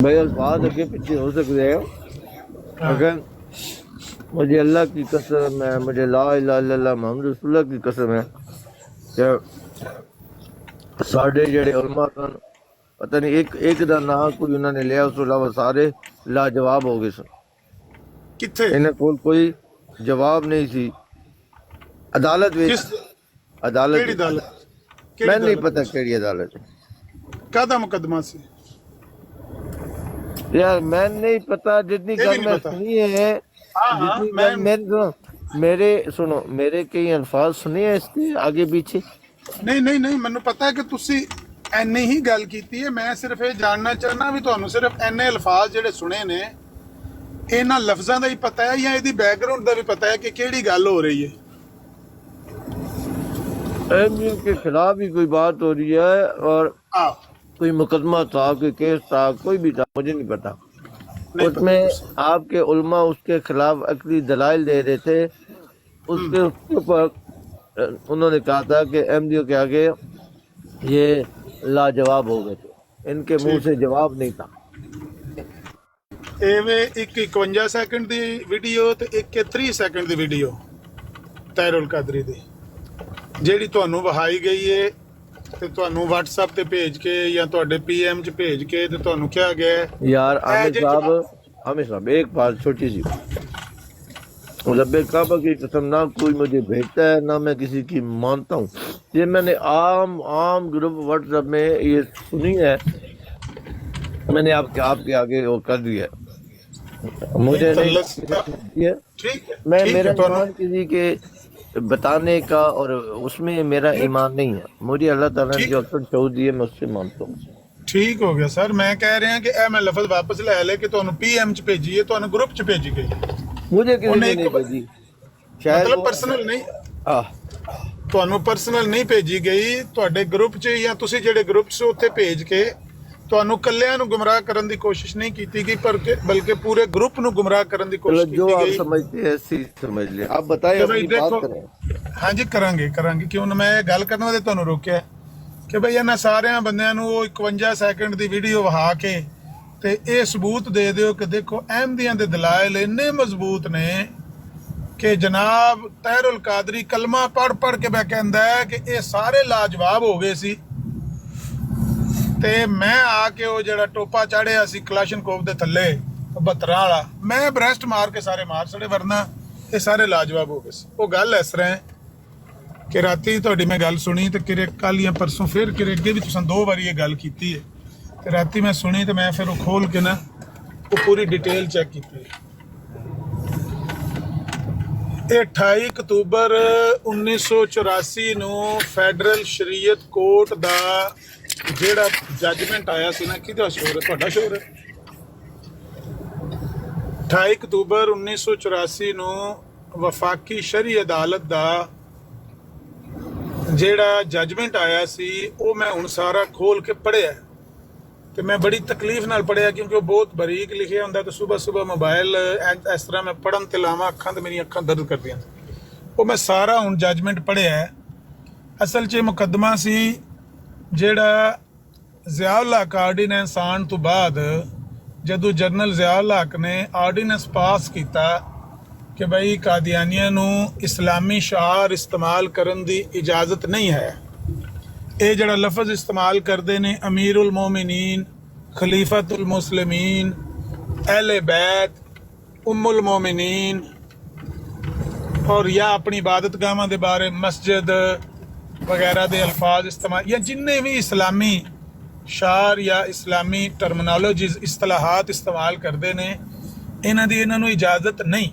بھائی الفاظ اگے پیچھے ہو سکتے ہیں، لیکن مجھے اللہ کی قسم ہے، مجھے لا الہ الا اللہ محمد رسول اللہ کی قسم ہے کہ ساڈے جڑے علماء سن، پتہ نہیں ایک دا نام کوئی انہوں نے لیا، اس تو علاوہ سارے لاجواب ہو گئے سن. کتنے انہیں کوئی جواب نہیں سی. عدالت وچ کس عدالت کیڑی وچ عدالت میں نہیں پتہ کیڑی عدالت ہے کہدا مقدمہ سے یار، میں نہیں پتہ. جتنی یہ بھی گل نہیں میں پتا. سنی ہے، ہاں جتنی میں گل میرے کئی الفاظ سنے ہیں اس کے آگے پیچھے. نہیں ਮੈਨੂੰ ਪਤਾ ਹੈ ਕਿ ਤੁਸੀਂ ਐਨੇ ਹੀ ਗੱਲ ਕੀਤੀ ਹੈ. ਮੈਂ ਸਿਰਫ ਇਹ ਜਾਣਨਾ ਚਾਹਨਾ ਵੀ ਤੁਹਾਨੂੰ ਸਿਰਫ ਐਨੇ ਅਲਫਾਜ਼ ਜਿਹੜੇ ਸੁਣੇ ਨੇ ਇਹਨਾਂ ਲਫ਼ਜ਼ਾਂ ਦਾ ਹੀ ਪਤਾ ਹੈ ਜਾਂ ਇਹਦੀ ਬੈਕਗ੍ਰਾਉਂਡ ਦਾ ਵੀ ਪਤਾ ਹੈ ਕਿ ਕਿਹੜੀ ਗੱਲ ਹੋ ਰਹੀ ਹੈ. ایم کے خلاف ہی کوئی بات ہو رہی ہے، اور آہ کوئی مقدمہ تھا، کوئی کیس تھا، کوئی بھی تھا، مجھے نہیں پتا. نہیں اس پتا میں تجھے. آپ کے علماء اس کے خلاف عقلی دلائل دے رہے تھے. اس کے اوپر انہوں نے کہا تھا کہ ایم ڈی او کے آگے یہ لاجواب ہو گئے تھے، ان کے منہ ٹھیک سے جواب نہیں تھا. ਐਵੇਂ ਇੱਕ 51 ਸੈਕਿੰਡ ਦੀ ਵੀਡੀਓ ਤੇ ਇੱਕ 30 ਸੈਕਿੰਡ ਦੀ ਵੀਡੀਓ ਤੈਰੁਲ ਕਾਦਰੀ ਦੀ ਜਿਹੜੀ ਤੁਹਾਨੂੰ ਵਹਾਈ ਗਈ ਹੈ ਤੇ ਤੁਹਾਨੂੰ WhatsApp ਤੇ ਭੇਜ ਕੇ ਜਾਂ ਤੁਹਾਡੇ PM 'ਚ ਭੇਜ ਕੇ ਤੇ ਤੁਹਾਨੂੰ ਕਿਹਾ ਗਿਆ ਹੈ یار عامر جو صاحب ایک بات چھوٹی سی، رب کعبہ کی قسم نہ کوئی مجھے بھیجتا ہے نہ میں کسی کی مانتا ہوں. یہ میں نے عام گروپ واٹس ایپ میں یہ سنی ہے، میں نے آپ کے آگے وہ کر دیا ہے. مجھے نہیں ہے، ٹھیک ہے میں ٹھیک میرا ہے ਤੁਹਾਨੂੰ ایمان کسی کے بتانے کا اور اس میں میرا ایمان نہیں ہے. مجھے اللہ تعالیٰ نے ٹھیک جو اکثر شعور دی ہے میں اس سے مانتا ہوں. ਠੀਕ ਹੋ ਗਿਆ ਸਰ. ਮੈਂ ਕਹਿ ਰਿਹਾ ਕਿ ਇਹ ਮੈਂ ਲਫ਼ਜ਼ ਵਾਪਸ ਲੈ ਲੈ ਕੇ ਤੁਹਾਨੂੰ PM 'ਚ ਭੇਜੀ ਹੈ, ਤੁਹਾਨੂੰ ਗਰੁੱਪ 'ਚ ਭੇਜੀ ਗਈ ਹੈ. مجھے کسی ਉਹਨੇ نے ਇੱਕ نہیں بھیجی، شاید ਮਤਲਬ وہ ਪਰਸਨਲ ਨਹੀਂ آہ ਤੁਹਾਨੂੰ ਪਰਸਨਲ ਨਹੀਂ ਭੇਜੀ ਗਈ, ਤੁਹਾਡੇ ਗਰੁੱਪ 'ਚ ਜਾਂ ਤੁਸੀਂ ਜਿਹੜੇ ਗਰੁੱਪ 'ਚ ਉੱਥੇ ਭੇਜ ਕੇ ਤੁਹਾਨੂੰ ਕੱਲਿਆਂ ਨੂੰ ਗੁੰਮਰਾਹ ਕਰਨ ਦੀ ਕੋਸ਼ਿਸ਼ ਨਹੀਂ ਕੀਤੀ ਗਈ ਪਰ ਬਲਕਿ پورے گروپ ਨੂੰ ਗੁੰਮਰਾਹ ਕਰਨ ਦੀ چلو ਕੋਸ਼ਿਸ਼ جو ਕੀਤੀ آپ ਗਈ. سمجھتے ہیں ایسی سمجھ لیں. آپ بتائیں کہ بھائی اپنی بات دیکھو کریں. ਹਾਂਜੀ ਕਰਾਂਗੇ ਕਿਉਂ ਨਾ ਮੈਂ ਇਹ ਗੱਲ ਕਰਨ ਵਾਸਤੇ ਤੁਹਾਨੂੰ ਰੋਕਿਆ ਕਿ ਭਈ ਇਹਨਾਂ ਸਾਰਿਆਂ ਬੰਦਿਆਂ ਨੂੰ ਉਹ 51 ਸੈਕਿੰਡ ਦੀ ਵੀਡੀਓ ਵਹਾ ਕੇ ਤੇ ਇਹ ਸਬੂਤ ਦੇ ਦਿਓ ਕਿ ਦੇਖੋ ਅਹਿਮਦੀਆਂ ਦੇ ਦਲਾਇਲ ਇੰਨੇ ਮਜ਼ਬੂਤ ਨੇ ਕਿ ਜਨਾਬ ਤਹਿਰੁਲ ਕਾਦਰੀ ਕਲਮਾ ਪੜ ਕੇ ਮੈਂ ਕਹਿੰਦਾ ਹੈ ਕਿ ਇਹ ਸਾਰੇ ਲਾਜਵਾਬ ਹੋ ਗਏ ਸੀ ਤੇ ਮੈਂ ਆ ਕੇ ਉਹ ਜਿਹੜਾ ਟੋਪਾ ਚਾੜਿਆ ਸੀ ਕਲਾਸ਼ਨਕੋਵ ਦੇ ਥੱਲੇ 72 ਵਾਲਾ, ਮੈਂ ਬ੍ਰੈਸਟ ਮਾਰ ਕੇ ਸਾਰੇ ਮਾਰ ਛੜੇ, ਵਰਨਾ ਇਹ ਸਾਰੇ ਲਾਜਵਾਬ ਹੋ ਗਏ ਸੀ. ਉਹ ਗੱਲ ਇਸ ਤਰ੍ਹਾਂ ਹੈ ਕਿ ਰਾਤੀ ਤੁਹਾਡੀ ਮੈਂ ਗੱਲ ਸੁਣੀ ਤੇ ਕਿਰੇ ਕੱਲ ਜਾਂ ਪਰਸੋਂ ਫਿਰ ਕਿਰੇ ਅੱਗੇ ਵੀ ਤੁਸੀਂ 2 ਵਾਰੀ ਇਹ ਗੱਲ ਕੀਤੀ ਹੈ ਤੇ ਰਾਤੀ ਮੈਂ ਸੁਣੀ ਤੇ ਮੈਂ ਫਿਰ ਉਹ ਖੋਲ ਕੇ ਨਾ ਉਹ ਪੂਰੀ ਡਿਟੇਲ ਚੈੱਕ ਕੀਤੀ. ਇਹ 28 ਅਕਤੂਬਰ 1984 ਨੂੰ ਫੈਡਰਲ ਸ਼ਰੀਅਤ ਕੋਰਟ ਦਾ ਜਿਹੜਾ ਜੱਜਮੈਂਟ ਆਇਆ ਸੀ ਨਾ, ਕਿਹਦਾ ਸ਼ੋਰ ਹੈ? ਤੁਹਾਡਾ ਸ਼ੋਰ ਹੈ. 28 ਅਕਤੂਬਰ 1984 ਨੂੰ ਵਫਾਕੀ ਸ਼ਰਈ ਅਦਾਲਤ ਦਾ ਜਿਹੜਾ ਜੱਜਮੈਂਟ ਆਇਆ ਸੀ ਉਹ ਮੈਂ ਹੁਣ ਸਾਰਾ ਖੋਲ ਕੇ ਪੜ੍ਹਿਆ ਤੇ ਮੈਂ ਬੜੀ ਤਕਲੀਫ ਨਾਲ ਪੜ੍ਹਿਆ ਕਿਉਂਕਿ ਉਹ ਬਹੁਤ ਬਰੀਕ ਲਿਖਿਆ ਹੁੰਦਾ ਤੇ ਸਵੇਰ ਮੋਬਾਈਲ ਇਸ ਤਰ੍ਹਾਂ ਮੈਂ ਪੜ੍ਹਨ ਤੇ ਲਾਵਾਂ ਅੱਖਾਂ ਤੇ ਮੇਰੀਆਂ ਅੱਖਾਂ ਦਰਦ ਕਰਦੀਆਂ. ਉਹ ਮੈਂ ਸਾਰਾ ਹੁਣ ਜੱਜਮੈਂਟ ਪੜ੍ਹਿਆ. ਅਸਲ 'ਚ ਮੁਕੱਦਮਾ ਸੀ ਜਿਹੜਾ ਜ਼ਿਆਉਲ ਹਕ ਆਰਡੀਨੈਂਸ ਆਉਣ ਤੋਂ ਬਾਅਦ ਜਦੋਂ ਜਨਰਲ ਜ਼ਿਆਉਲ ਹਕ ਨੇ ਆਰਡੀਨੈਂਸ ਪਾਸ ਕੀਤਾ ਕਿ ਬਈ ਕਾਦੀਆਨੀਆਂ ਨੂੰ ਇਸਲਾਮੀ ਸ਼ਾਰ ਇਸਤੇਮਾਲ ਕਰਨ ਦੀ ਇਜਾਜ਼ਤ ਨਹੀਂ ਹੈ. ਇਹ ਜਿਹੜਾ ਲਫ਼ਜ਼ ਇਸਤੇਮਾਲ ਕਰਦੇ ਨੇ ਅਮੀਰੁਲ ਮੋਮਿਨੀਨ, ਖਲੀਫਤੁਲ ਮੁਸਲਿਮੀਨ, ਅਹਿਲੇ ਬੈਤ, ਉਮੁਲ ਮੋਮਿਨੀਨ, ਔਰ ਜਾਂ ਆਪਣੀ ਇਬਾਦਤਗਾਹਾਂ ਦੇ ਬਾਰੇ ਮਸਜਿਦ ਵਗੈਰਾ ਦੇ ਅਲਫਾਜ਼ ਇਸਤੇਮਾਲ ਜਾਂ ਜਿੰਨੇ ਵੀ ਇਸਲਾਮੀ ਸ਼ਾਰ ਜਾਂ ਇਸਲਾਮੀ ਟਰਮੀਨੋਲੋਜੀਜ਼ ਇਸਤਲਾਹਾਤ ਇਸਤੇਮਾਲ ਕਰਦੇ ਨੇ ਇਹਨਾਂ ਨੂੰ ਇਜਾਜ਼ਤ ਨਹੀਂ.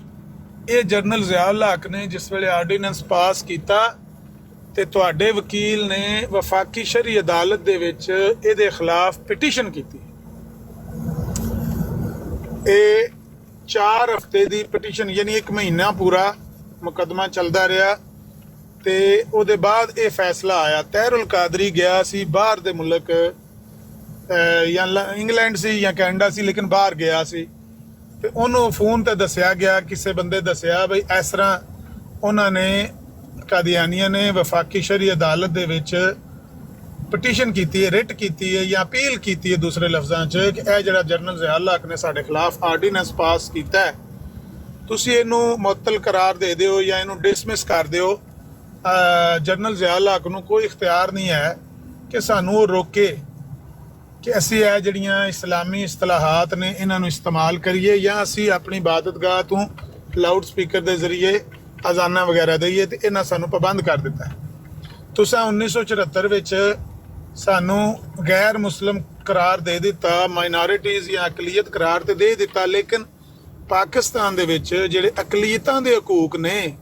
ਇਹ ਜਨਰਲ ਜ਼ਿਆਉਲ ਹਕ ਨੇ ਜਿਸ ਵੇਲੇ ਆਰਡੀਨੈਂਸ ਪਾਸ ਕੀਤਾ ਤੇ ਤੁਹਾਡੇ ਵਕੀਲ ਨੇ ਵਫਾਕੀ ਸ਼ਰਈ ਅਦਾਲਤ ਦੇ ਵਿੱਚ ਇਹਦੇ ਖਿਲਾਫ ਪਟੀਸ਼ਨ ਕੀਤੀ. ਇਹ 4 ਹਫ਼ਤੇ ਦੀ ਪਟੀਸ਼ਨ ਯਾਨੀ 1 ਮਹੀਨਾ ਪੂਰਾ ਮੁਕੱਦਮਾ ਚੱਲਦਾ ਰਿਹਾ ਤੇ ਉਹਦੇ ਬਾਅਦ ਇਹ ਫੈਸਲਾ ਆਇਆ. ਤਹਿਰੁਲ ਕਾਦਰੀ ਗਿਆ ਸੀ ਬਾਹਰ ਦੇ ਮੁਲਕ, ਜਾਂ ਇੰਗਲੈਂਡ ਸੀ ਜਾਂ ਕੈਨੇਡਾ ਸੀ, ਲੇਕਿਨ ਬਾਹਰ ਗਿਆ ਸੀ ਤੇ ਉਹਨੂੰ ਫੋਨ ਤੇ ਦੱਸਿਆ ਗਿਆ, ਕਿਸੇ ਬੰਦੇ ਦੱਸਿਆ ਬਈ ਇਸ ਤਰ੍ਹਾਂ ਉਹਨਾਂ ਨੇ ਕਾਦੀਆਨੀਆਂ ਨੇ ਵਫਾਕੀ ਸ਼ਰਈ ਅਦਾਲਤ ਦੇ ਵਿੱਚ ਪਟੀਸ਼ਨ ਕੀਤੀ ਹੈ, ਰਿਟ ਕੀਤੀ ਹੈ ਜਾਂ ਅਪੀਲ ਕੀਤੀ ਹੈ ਦੂਸਰੇ ਲਫ਼ਜ਼ਾਂ 'ਚ ਕਿ ਇਹ ਜਿਹੜਾ ਜਨਰਲ ਜ਼ਿਆ ਉਲ ਹਕ ਨੇ ਸਾਡੇ ਖਿਲਾਫ ਆਰਡੀਨੈਂਸ ਪਾਸ ਕੀਤਾ ਹੈ, ਤੁਸੀਂ ਇਹਨੂੰ ਮੁਅੱਤਲ ਕਰਾਰ ਦੇ ਦਿਓ ਜਾਂ ਇਹਨੂੰ ਡਿਸਮਿਸ ਕਰ ਦਿਓ। ਜਨਰਲ ਜ਼ਿਆ ਉਲ ਹਕ ਨੂੰ ਕੋਈ ਇਖਤਿਆਰ ਨਹੀਂ ਹੈ ਕਿ ਸਾਨੂੰ ਉਹ ਰੋਕੇ ਕਿ ਅਸੀਂ ਇਹ ਜਿਹੜੀਆਂ ਇਸਲਾਮੀ ਇਸਤਲਾਹਾਤ ਨੇ ਇਹਨਾਂ ਨੂੰ ਇਸਤੇਮਾਲ ਕਰੀਏ ਜਾਂ ਅਸੀਂ ਆਪਣੀ ਇਬਾਦਤਗਾਹ ਤੋਂ ਲਾਊਡ ਸਪੀਕਰ ਦੇ ਜ਼ਰੀਏ ਅਜ਼ਾਨਾਂ ਵਗੈਰਾ ਦਈਏ, ਤੇ ਇਹਨਾਂ ਸਾਨੂੰ ਪਾਬੰਦ ਕਰ ਦਿੱਤਾ ਹੈ। ਤੁਸੀਂ 1974 ਵਿੱਚ ਸਾਨੂੰ ਗੈਰ ਮੁਸਲਿਮ ਕਰਾਰ ਦੇ ਦਿੱਤਾ, ਮਾਈਨੋਰਿਟੀਜ਼ ਜਾਂ ਅਕਲੀਅਤ ਕਰਾਰ ਤੇ ਦੇ ਦਿੱਤਾ, ਲੇਕਿਨ ਪਾਕਿਸਤਾਨ ਦੇ ਵਿੱਚ ਜਿਹੜੇ ਅਕਲੀਅਤਾਂ ਦੇ ਹਕੂਕ ਨੇ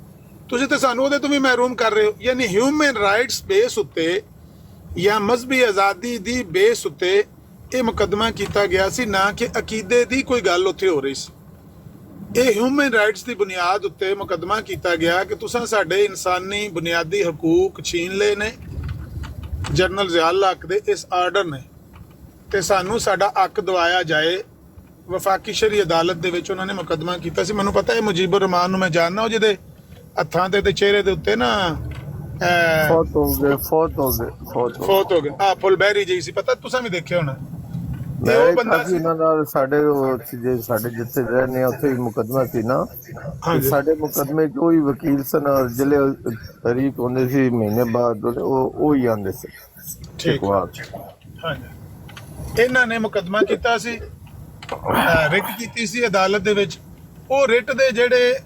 ਤੁਸੀਂ ਤੇ ਸਾਨੂੰ ਉਹਦੇ ਤੋਂ ਵੀ ਮਹਿਰੂਮ ਕਰ ਰਹੇ ਹੋ। ਯਾਨੀ ਹਿਊਮਨ ਰਾਈਟਸ ਬੇਸ ਉੱਤੇ ਜਾਂ ਮਜ਼ਹਬੀ ਆਜ਼ਾਦੀ ਦੀ ਬੇਸ ਉੱਤੇ ਇਹ ਮੁਕੱਦਮਾ ਕੀਤਾ ਗਿਆ ਸੀ, ਨਾ ਕਿ ਅਕੀਦੇ ਦੀ ਕੋਈ ਗੱਲ ਉੱਥੇ ਹੋ ਰਹੀ ਸੀ। ਇਹ ਹਿਊਮਨ ਰਾਈਟਸ ਦੀ ਬੁਨਿਆਦ ਉੱਤੇ ਮੁਕੱਦਮਾ ਕੀਤਾ ਗਿਆ ਕਿ ਤੁਸੀਂ ਸਾਡੇ ਇਨਸਾਨੀ ਬੁਨਿਆਦੀ ਹਕੂਕ ਛੀਨ ਲਏ ਨੇ ਜਨਰਲ ਜ਼ਿਆ ਉਲ ਹਕ ਦੇ ਇਸ ਆਰਡਰ ਨੇ, ਤੇ ਸਾਨੂੰ ਸਾਡਾ ਹੱਕ ਦਵਾਇਆ ਜਾਏ। ਵਫਾਕੀ ਸ਼ਰੀ ਅਦਾਲਤ ਦੇ ਵਿੱਚ ਉਹਨਾਂ ਨੇ ਮੁਕੱਦਮਾ ਕੀਤਾ ਸੀ। ਮੈਨੂੰ ਪਤਾ ਹੈ ਮੁਜੀਬੁਰ ਰਹਿਮਾਨ ਨੂੰ ਮੈਂ ਜਾਣਦਾ, ਉਹ ਜਿਹਦੇ ਹੱਥਾਂ ਤੇ ਚਿਹਰੇ ਦੇ ਉੱਤੇ ਨਾ ਫੌਤ ਹੋ ਗਏ ਫੁਲਬੈਰੀ ਜੀ ਸੀ, ਪਤਾ ਤੁਸੀਂ ਵੀ ਦੇਖਿਆ ਹੋਣਾ। ਤੇ ਉਹ ਬੰਦਾ ਸੀ ਇਹਨਾਂ ਨਾਲ ਸਾਡੇ ਜਿੱਥੇ ਰਹਿੰਦੇ ਆ ਉੱਥੇ ਮੁਕੱਦਮਾ ਸੀ ਨਾ, ਸਾਡੇ ਮੁਕੱਦਮੇ 'ਚ ਉਹੀ ਵਕੀਲ ਸਨ, ਜਿਹੜੇ ਤਰੀਕ ਹੁੰਦੇ ਸੀ ਮਹੀਨੇ ਬਾਅਦ ਉਹ ਹੀ ਆਉਂਦੇ ਸੀ। ਠੀਕ, ਹਾਂਜੀ। ਇਹਨਾਂ ਨੇ ਮੁਕੱਦਮਾ ਕੀਤਾ ਸੀ, ਰਿਟ ਕੀਤੀ ਸੀ ਅਦਾਲਤ ਦੇ ਵਿੱਚ। ਉਹ ਰਿਟ ਦੇ ਜਿਹੜੇ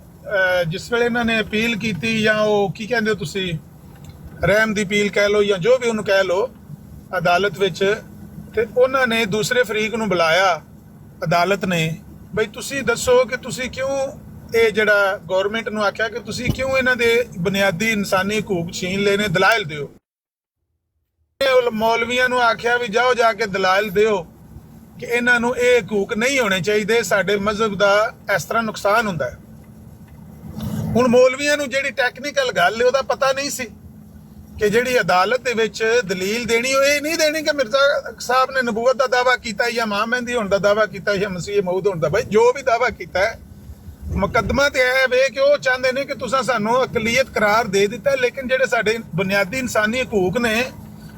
ਜਿਸ ਵੇਲੇ ਇਹਨਾਂ ਨੇ ਅਪੀਲ ਕੀਤੀ, ਜਾਂ ਉਹ ਕੀ ਕਹਿੰਦੇ ਹੋ ਤੁਸੀਂ, ਰਹਿਮ ਦੀ ਅਪੀਲ ਕਹਿ ਲਓ ਜਾਂ ਜੋ ਵੀ ਉਹਨੂੰ ਕਹਿ ਲਓ, ਅਦਾਲਤ ਵਿੱਚ, ਤੇ ਉਹਨਾਂ ਨੇ ਦੂਸਰੇ ਫਰੀਕ ਨੂੰ ਬੁਲਾਇਆ ਅਦਾਲਤ ਨੇ, ਬਈ ਤੁਸੀਂ ਦੱਸੋ ਕਿ ਤੁਸੀਂ ਕਿਉਂ ਇਹ ਜਿਹੜਾ ਗਵਰਨਮੈਂਟ ਨੂੰ ਆਖਿਆ ਕਿ ਤੁਸੀਂ ਕਿਉਂ ਇਹਨਾਂ ਦੇ ਬੁਨਿਆਦੀ ਇਨਸਾਨੀ ਹਕੂਕ ਛੀਨ ਲਏ ਨੇ, ਦਲਾਇਲ ਦਿਓ। ਮੌਲਵੀਆਂ ਨੂੰ ਆਖਿਆ ਵੀ ਜਾਓ ਜਾ ਕੇ ਦਲਾਇਲ ਦਿਓ ਕਿ ਇਹਨਾਂ ਨੂੰ ਇਹ ਹਕੂਕ ਨਹੀਂ ਹੋਣੇ ਚਾਹੀਦੇ, ਸਾਡੇ ਮਜ਼ਹਬ ਦਾ ਇਸ ਤਰ੍ਹਾਂ ਨੁਕਸਾਨ ਹੁੰਦਾ ਹੈ। ਹੁਣ ਮੌਲਵੀਆਂ ਨੂੰ ਜਿਹੜੀ ਟੈਕਨੀਕਲ ਗੱਲ ਹੈ ਉਹਦਾ ਪਤਾ ਨਹੀਂ ਸੀ ਕਿ ਜਿਹੜੀ ਅਦਾਲਤ ਦੇ ਵਿੱਚ ਦਲੀਲ ਦੇਣੀ, ਉਹ ਇਹ ਨਹੀਂ ਦੇਣੀ ਕਿ ਮਿਰਜ਼ਾ ਸਾਹਿਬ ਨੇ ਨਬੂਵਤ ਦਾ ਦਾਅਵਾ ਕੀਤਾ ਜਾਂ ਮਾਂ ਮਹਿੰਦੀ ਹੋਣ ਦਾ ਦਾਅਵਾ ਕੀਤਾ ਜਾਂ ਮਸੀਹ ਮਊਦ ਹੋਣ ਦਾ। ਬਈ ਜੋ ਵੀ ਦਾਅਵਾ ਕੀਤਾ ਹੈ, ਮੁਕੱਦਮਾ ਤੇ ਇਹ ਵੇ ਕਿ ਉਹ ਚਾਹੁੰਦੇ ਨੇ ਕਿ ਤੁਸੀਂ ਸਾਨੂੰ ਅਕਲੀਅਤ ਕਰਾਰ ਦੇ ਦਿੱਤਾ, ਲੇਕਿਨ ਜਿਹੜੇ ਸਾਡੇ ਬੁਨਿਆਦੀ ਇਨਸਾਨੀ ਹਕੂਕ ਨੇ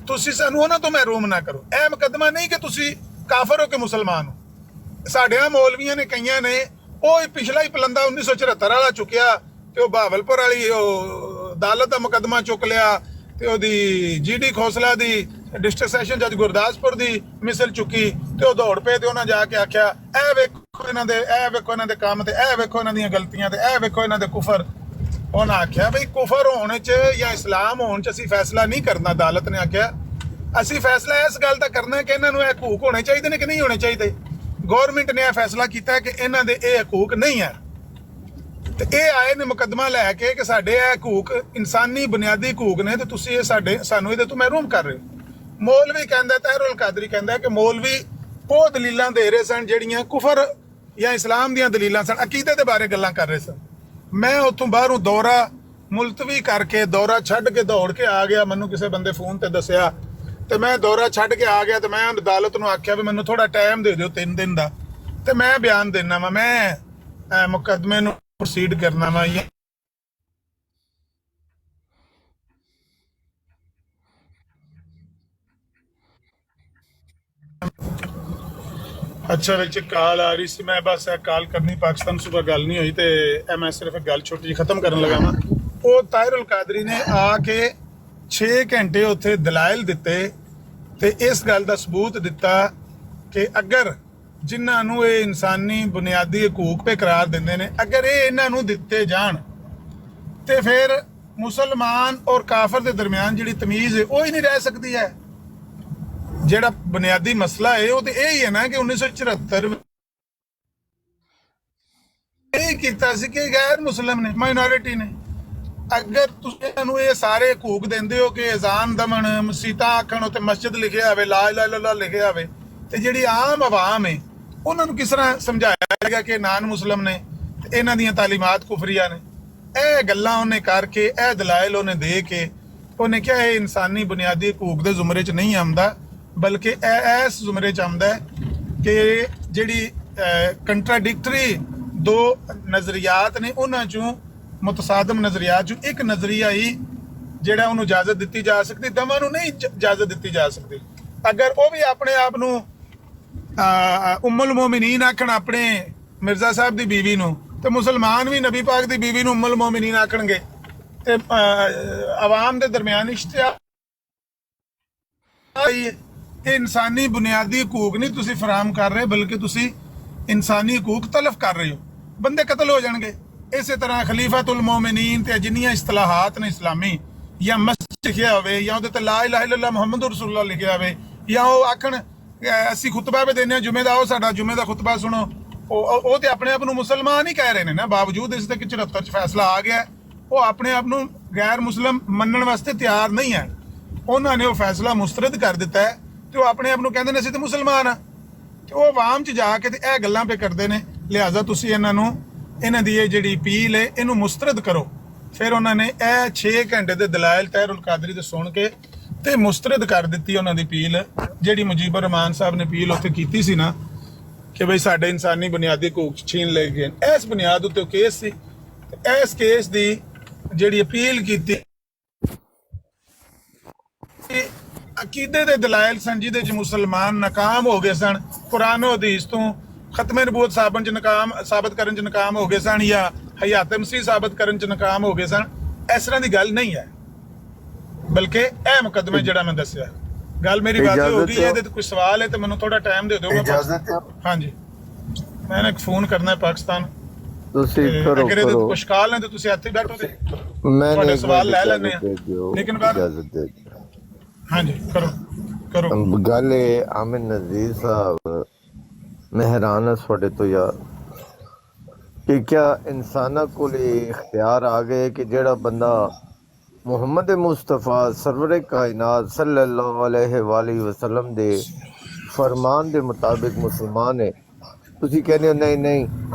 ਤੁਸੀਂ ਸਾਨੂੰ ਉਹਨਾਂ ਤੋਂ ਮਹਿਰੂਮ ਨਾ ਕਰੋ। ਇਹ ਮੁਕੱਦਮਾ ਨਹੀਂ ਕਿ ਤੁਸੀਂ ਕਾਫਰ ਹੋ ਕਿ ਮੁਸਲਮਾਨ ਹੋ। ਸਾਡਿਆਂ ਮੌਲਵੀਆਂ ਨੇ ਕਈਆਂ ਨੇ ਉਹ ਪਿਛਲਾ ਹੀ ਪਲੰਦਾ 1974 ਵਾਲਾ ਚੁੱਕਿਆ ਤੇ ਉਹ ਬਹਾਵਲਪੁਰ ਵਾਲੀ ਉਹ ਅਦਾਲਤ ਦਾ ਮੁਕੱਦਮਾ ਚੁੱਕ ਲਿਆ, ਤੇ ਉਹਦੀ ਜੀਡੀ ਖੋਸਲਾ ਦੀ ਡਿਸਟ੍ਰਿਕਟ ਸੈਸ਼ਨ ਜੱਜ ਗੁਰਦਾਸਪੁਰ ਦੀ ਮਿਸਲ ਚੁੱਕੀ, ਤੇ ਉਹ ਦੌੜ ਪਏ ਤੇ ਉਹਨਾਂ ਜਾ ਕੇ ਆਖਿਆ ਇਹ ਵੇਖੋ ਇਹਨਾਂ ਦੇ, ਇਹ ਵੇਖੋ ਇਹਨਾਂ ਦੇ ਕੰਮ, ਤੇ ਇਹ ਵੇਖੋ ਇਹਨਾਂ ਦੀਆਂ ਗਲਤੀਆਂ, ਤੇ ਇਹ ਵੇਖੋ ਇਹਨਾਂ ਦੇ ਕੁਫਰ। ਉਹਨਾਂ ਆਖਿਆ ਬਈ ਕੁਫਰ ਹੋਣ 'ਚ ਜਾਂ ਇਸਲਾਮ ਹੋਣ 'ਚ ਅਸੀਂ ਫੈਸਲਾ ਨਹੀਂ ਕਰਨਾ। ਅਦਾਲਤ ਨੇ ਆਖਿਆ ਅਸੀਂ ਫੈਸਲਾ ਇਸ ਗੱਲ ਦਾ ਕਰਨਾ ਕਿ ਇਹਨਾਂ ਨੂੰ ਇਹ ਹਕੂਕ ਹੋਣੇ ਚਾਹੀਦੇ ਨੇ ਕਿ ਨਹੀਂ ਹੋਣੇ ਚਾਹੀਦੇ। ਗੌਰਮੈਂਟ ਨੇ ਇਹ ਫੈਸਲਾ ਕੀਤਾ ਕਿ ਇਹਨਾਂ ਦੇ ਇਹ ਹਕੂਕ ਨਹੀਂ ਹੈ, ਤੇ ਇਹ ਆਏ ਨੇ ਮੁਕੱਦਮਾ ਲੈ ਕੇ ਕਿ ਸਾਡੇ ਇਹ ਹਕੂਕ ਇਨਸਾਨੀ ਬੁਨਿਆਦੀ ਹਕੂਕ ਨੇ, ਤੇ ਤੁਸੀਂ ਇਹ ਸਾਨੂੰ ਇਹਦੇ ਤੋਂ ਮਹਿਰੂਮ ਕਰ ਰਹੇ ਹੋ। ਮੌਲਵੀ ਕਹਿੰਦਾ, ਤਾਹਿਰ ਉਲ ਕਾਦਰੀ ਕਹਿੰਦਾ ਕਿ ਮੌਲਵੀ ਉਹ ਦਲੀਲਾਂ ਦੇ ਰਹੇ ਸਨ ਜਿਹੜੀਆਂ ਕੁਫਰ ਜਾਂ ਇਸਲਾਮ ਦੀਆਂ ਦਲੀਲਾਂ ਸਨ, ਅਕੀਦੇ ਦੇ ਬਾਰੇ ਗੱਲਾਂ ਕਰ ਰਹੇ ਸਨ। ਮੈਂ ਉੱਥੋਂ ਬਾਹਰੋਂ ਦੌਰਾ ਮੁਲਤਵੀ ਕਰਕੇ, ਦੌਰਾ ਛੱਡ ਕੇ ਦੌੜ ਕੇ ਆ ਗਿਆ। ਮੈਨੂੰ ਕਿਸੇ ਬੰਦੇ ਫੋਨ ਤੇ ਦੱਸਿਆ, ਤੇ ਮੈਂ ਦੌਰਾ ਛੱਡ ਕੇ ਆ ਗਿਆ, ਤੇ ਮੈਂ ਅਦਾਲਤ ਨੂੰ ਆਖਿਆ ਵੀ ਮੈਨੂੰ ਥੋੜਾ ਟਾਈਮ ਦੇ ਦਿਓ 3 ਦਿਨ ਦਾ, ਤੇ ਮੈਂ ਬਿਆਨ ਦੇਣਾ ਵਾ, ਮੈਂ ਮੁਕੱਦਮੇ ਨੂੰ ਪ੍ਰੋਸੀਡ ਕਰਨਾ ਵਾ। ਅੱਛਾ, ਵਿੱਚ ਕਾਲ ਆ ਰਹੀ ਸੀ, ਮੈਂ ਬਸ ਇਹ ਕਾਲ ਕਰਨੀ, ਪਾਕਿਸਤਾਨ ਸੁਬਾ ਗੱਲ ਨਹੀਂ ਹੋਈ, ਤੇ ਇਹ ਮੈਂ ਸਿਰਫ ਗੱਲ ਛੋਟੀ ਜਿਹੀ ਖਤਮ ਕਰਨ ਲੱਗਾ ਵਾਂ। ਉਹ ਤਾਹਿਰ ਉਲ ਕਾਦਰੀ ਨੇ ਆ ਕੇ 6 ਘੰਟੇ ਉੱਥੇ ਦਲਾਇਲ ਦਿੱਤੇ ਤੇ ਇਸ ਗੱਲ ਦਾ ਸਬੂਤ ਦਿੱਤਾ ਕਿ ਅਗਰ ਜਿਨ੍ਹਾਂ ਨੂੰ ਇਹ ਇਨਸਾਨੀ ਬੁਨਿਆਦੀ ਹਕੂਕ ਪੇ ਕਰਾਰ ਦਿੰਦੇ ਨੇ, ਅਗਰ ਇਹ ਇਹਨਾਂ ਨੂੰ ਦਿੱਤੇ ਜਾਣ ਤੇ ਫਿਰ ਮੁਸਲਮਾਨ ਔਰ ਕਾਫਰ ਦੇ ਦਰਮਿਆਨ ਜਿਹੜੀ ਤਮੀਜ਼ ਹੈ ਉਹ ਹੀ ਨਹੀਂ ਰਹਿ ਸਕਦੀ ਹੈ। ਜਿਹੜਾ ਬੁਨਿਆਦੀ ਮਸਲਾ ਹੈ ਉਹ ਤੇ ਇਹ ਹੀ ਹੈ ਨਾ ਕਿ 1974 ਇਹ ਕੀਤਾ ਸੀ ਕਿ ਗੈਰ ਮੁਸਲਿਮ ਨੇ, ਮਾਈਨੋਰਿਟੀ ਨੇ, ਅਗਰ ਤੁਸੀਂ ਇਹਨਾਂ ਨੂੰ ਇਹ ਸਾਰੇ ਹਕੂਕ ਦਿੰਦੇ ਹੋ ਕਿ ਅਜ਼ਾਨ ਦਮਨ, ਮਸੀਤਾਂ ਆਖਣ, ਉੱਤੇ ਮਸਜਿਦ ਲਿਖਿਆ ਹੋਵੇ, ਲਾ ਇਲਾਹਾ ਇਲੱਲਾਹ ਲਿਖਿਆ ਹੋਵੇ, ਤੇ ਜਿਹੜੀ ਆਮ ਆਵਾਮ ਹੈ ਉਹਨਾਂ ਨੂੰ ਕਿਸ ਤਰ੍ਹਾਂ ਸਮਝਾਇਆ ਜਾਏਗਾ ਕਿ ਨਾਨ ਮੁਸਲਿਮ ਨੇ ਤੇ ਇਹਨਾਂ ਦੀਆਂ ਤਾਲੀਮਾਤ ਕੁਫਰੀਆ ਨੇ। ਇਹ ਗੱਲਾਂ ਉਹਨੇ ਕਰਕੇ, ਇਹ ਦਲਾਇਲ ਉਹਨੇ ਦੇ ਕੇ ਉਹਨੇ ਕਿਹਾ ਇਹ ਇਨਸਾਨੀ ਬੁਨਿਆਦੀ ਹਕੂਕ ਦੇ ਜ਼ੁਮਰੇ 'ਚ ਨਹੀਂ ਆਉਂਦਾ, ਬਲਕਿ ਇਹ ਇਸ ਜ਼ੁਮਰੇ 'ਚ ਆਉਂਦਾ ਹੈ ਕਿ ਜਿਹੜੀ ਕੰਟਰਾਡਿਕਟਰੀ ਦੋ ਨਜ਼ਰੀਆਤ ਨੇ ਉਹਨਾਂ 'ਚੋਂ, ਮੁਤਸਾਦਮ ਨਜ਼ਰੀਆਤ 'ਚੋਂ ਇੱਕ ਨਜ਼ਰੀਆ ਹੀ ਜਿਹੜਾ ਉਹਨੂੰ ਇਜਾਜ਼ਤ ਦਿੱਤੀ ਜਾ ਸਕਦੀ, ਦਵਾਂ ਨੂੰ ਨਹੀਂ ਇਜਾਜ਼ਤ ਦਿੱਤੀ ਜਾ ਸਕਦੀ। ਅਗਰ ਉਹ ਵੀ ਆਪਣੇ ਆਪ ਨੂੰ ਉਮੁਲ ਮੋਮਿਨੀਨ ਆਖਣ ਆਪਣੇ ਮਿਰਜ਼ਾ ਸਾਹਿਬ ਦੀ ਬੀਵੀ ਨੂੰ, ਤੇ ਮੁਸਲਮਾਨ ਵੀ ਨਬੀ ਪਾਕ ਦੀ ਬੀਵੀ ਨੂੰ ਉਮੁਲ ਮੋਮਿਨੀਨ ਆਖਣਗੇ, ਤੇ ਆਵਾਮ ਦੇ ਦਰਮਿਆਨ ਇਸ਼ਤਿਹਾਰ ਇਹ ਇਨਸਾਨੀ ਬੁਨਿਆਦੀ ਹਕੂਕ ਨਹੀਂ ਤੁਸੀਂ ਫਰਾਹਮ ਕਰ ਰਹੇ, ਬਲਕਿ ਤੁਸੀਂ ਇਨਸਾਨੀ ਹਕੂਕ ਤਲਫ ਕਰ ਰਹੇ ਹੋ। ਬੰਦੇ ਕਤਲ ਹੋ ਜਾਣਗੇ। ਇਸੇ ਤਰ੍ਹਾਂ ਖਲੀਫਾਤੁਲ ਮੋਮਿਨੀਨ ਤੇ ਜਿੰਨੀਆਂ ਇਸਤਲਾਹਾਤ ਨੇ ਇਸਲਾਮੀ, ਜਾਂ ਮਸਜਿਦ ਲਿਖਿਆ ਹੋਵੇ, ਜਾਂ ਉਹਦੇ ਤੇ ਲਾ ਇਲਾਹਾ ਇਲੱਲਾਹ ਮੁਹੰਮਦ ਰਸੂਲੁল্লাਹ ਲਿਖਿਆ ਹੋਵੇ, ਜਾਂ ਉਹ ਆਖਣ ਅਸੀਂ ਖੁਤਬਾ ਵੀ ਦਿੰਦੇ ਹਾਂ ਜੁਮੇ ਦਾ, ਉਹ ਸਾਡਾ ਜੁਮੇ ਦਾ ਖੁਤਬਾ ਸੁਣੋ, ਉਹ ਤੇ ਆਪਣੇ ਆਪ ਨੂੰ ਮੁਸਲਮਾਨ ਹੀ ਕਹਿ ਰਹੇ ਨੇ ਨਾ, ਬਾਵਜੂਦ ਇਸ ਦੇ ਕਿ 74 ਚ ਫੈਸਲਾ ਆ ਗਿਆ, ਉਹ ਆਪਣੇ ਆਪ ਨੂੰ ਗੈਰ ਮੁਸਲਮ ਮੰਨਣ ਵਾਸਤੇ ਤਿਆਰ ਨਹੀਂ ਹੈ। ਉਹਨਾਂ ਨੇ ਉਹ ਫੈਸਲਾ ਮੁਸਤਰਦ ਕਰ ਦਿੱਤਾ ਹੈ ਤੇ ਉਹ ਆਪਣੇ ਆਪ ਨੂੰ ਕਹਿੰਦੇ ਨੇ ਅਸੀਂ ਤੇ ਮੁਸਲਮਾਨ ਆ, ਤੇ ਉਹ ਆਵਾਮ 'ਚ ਜਾ ਕੇ ਤੇ ਇਹ ਗੱਲਾਂ ਪੇ ਕਰਦੇ ਨੇ। ਲਿਹਾਜ਼ਾ ਤੁਸੀਂ ਇਹਨਾਂ ਦੀ ਇਹ ਜਿਹੜੀ ਅਪੀਲ ਹੈ ਇਹਨੂੰ ਮੁਸਤਰਦ ਕਰੋ। ਫਿਰ ਉਹਨਾਂ ਨੇ ਇਹ 6 ਘੰਟੇ ਦੇ ਦਲਾਇਲ ਤਾਹਿਰੁਲ ਕਾਦਰੀ ਦੇ ਸੁਣ ਕੇ ਤੇ ਮੁਸਤਰਦ ਕਰ ਦਿੱਤੀ ਉਹਨਾਂ ਦੀ ਅਪੀਲ, ਜਿਹੜੀ ਮੁਜੀਬੁਰ ਰਹਿਮਾਨ ਸਾਹਿਬ ਨੇ ਅਪੀਲ ਉੱਥੇ ਕੀਤੀ ਸੀ ਨਾ ਕਿ ਬਈ ਸਾਡੇ ਇਨਸਾਨੀ ਬੁਨਿਆਦੀ ਹਕੂਕ ਛੀਨ ਲਏ ਗਏ। ਇਸ ਬੁਨਿਆਦ ਉੱਤੇ ਉਹ ਕੇਸ ਸੀ। ਇਸ ਕੇਸ ਦੀ ਜਿਹੜੀ ਅਪੀਲ ਕੀਤੀ, ਅਕੀਦੇ ਦੇ ਦਲਾਇਲ ਸਨ ਜਿਹਦੇ ਚ ਮੁਸਲਮਾਨ ਨਾਕਾਮ ਹੋ ਗਏ ਸਨ, ਕੁਰਾਨ ਹਦੀਸ ਤੋਂ ਖਤਮੇ ਨਬੂਵਤ ਸਾਬਤ ਕਰਨ ਚ ਨਾਕਾਮ ਹੋ ਗਏ ਸਨ, ਜਾਂ ਹਯਾਤ ਮਸੀਹ ਸਾਬਤ ਕਰਨ ਚ ਨਾਕਾਮ ਹੋ ਗਏ ਸਨ। ਇਸ ਤਰ੍ਹਾਂ ਦੀ ਗੱਲ ਨਹੀਂ ਹੈ, ਬਲਕਿ ਇਹ ਮੁਕੱਦਮੇ ਜਿਹੜਾ ਮੈਂ ਦੱਸਿਆ, ਗੱਲ ਮੇਰੀ ਵਾਜ਼ਿਹ ਹੋ ਗਈ ਹੈ। ਇਹਦੇ ਤੇ ਕੋਈ ਸਵਾਲ ਹੈ ਤੇ ਮੈਨੂੰ ਥੋੜਾ ਟਾਈਮ ਦੇ ਦਿਓ। ਹਾਂਜੀ, ਮੈਂ ਇੱਕ ਫੋਨ ਕਰਨਾ ਹੈ ਪਾਕਿਸਤਾਨ। ਤੁਸੀਂ ਕਰੋ ਅਗਰ ਇਹਦੇ ਤੇ ਕੁਝ ਸਵਾਲ ਨੇ ਤਾਂ ਤੁਸੀਂ ਇੱਥੇ ਬੈਠੋ ਤੇ ਤੁਹਾਡੇ ਸਵਾਲ ਲੈ ਲੈਣੇ ਆ, ਲੇਕਿਨ ਹਾਂਜੀ ਕਰੋ ਗੱਲ। ਆਮਿਰ ਨਜ਼ੀਰ ਸਾਹਿਬ, ਮੈਂ ਹੈਰਾਨ ਹਾਂ ਤੁਹਾਡੇ ਤੋਂ ਯਾਰ, ਕਿ ਕਿਆ ਇਨਸਾਨਾਂ ਕੋਲ ਇਖਤਿਆਰ ਆ ਗਏ ਕਿ ਜਿਹੜਾ ਬੰਦਾ ਮੁਹੰਮਦ ਮੁਸਤਫਾ ਸਰਵਰ ਕਾਇਨਾਤ ਸੱਲੱਲਾਹੁ ਅਲੈਹਿ ਵਸੱਲਮ ਦੇ ਫਰਮਾਨ ਦੇ ਮੁਤਾਬਿਕ ਮੁਸਲਮਾਨ ਹੈ, ਤੁਸੀਂ ਕਹਿੰਦੇ ਹੋ ਨਹੀਂ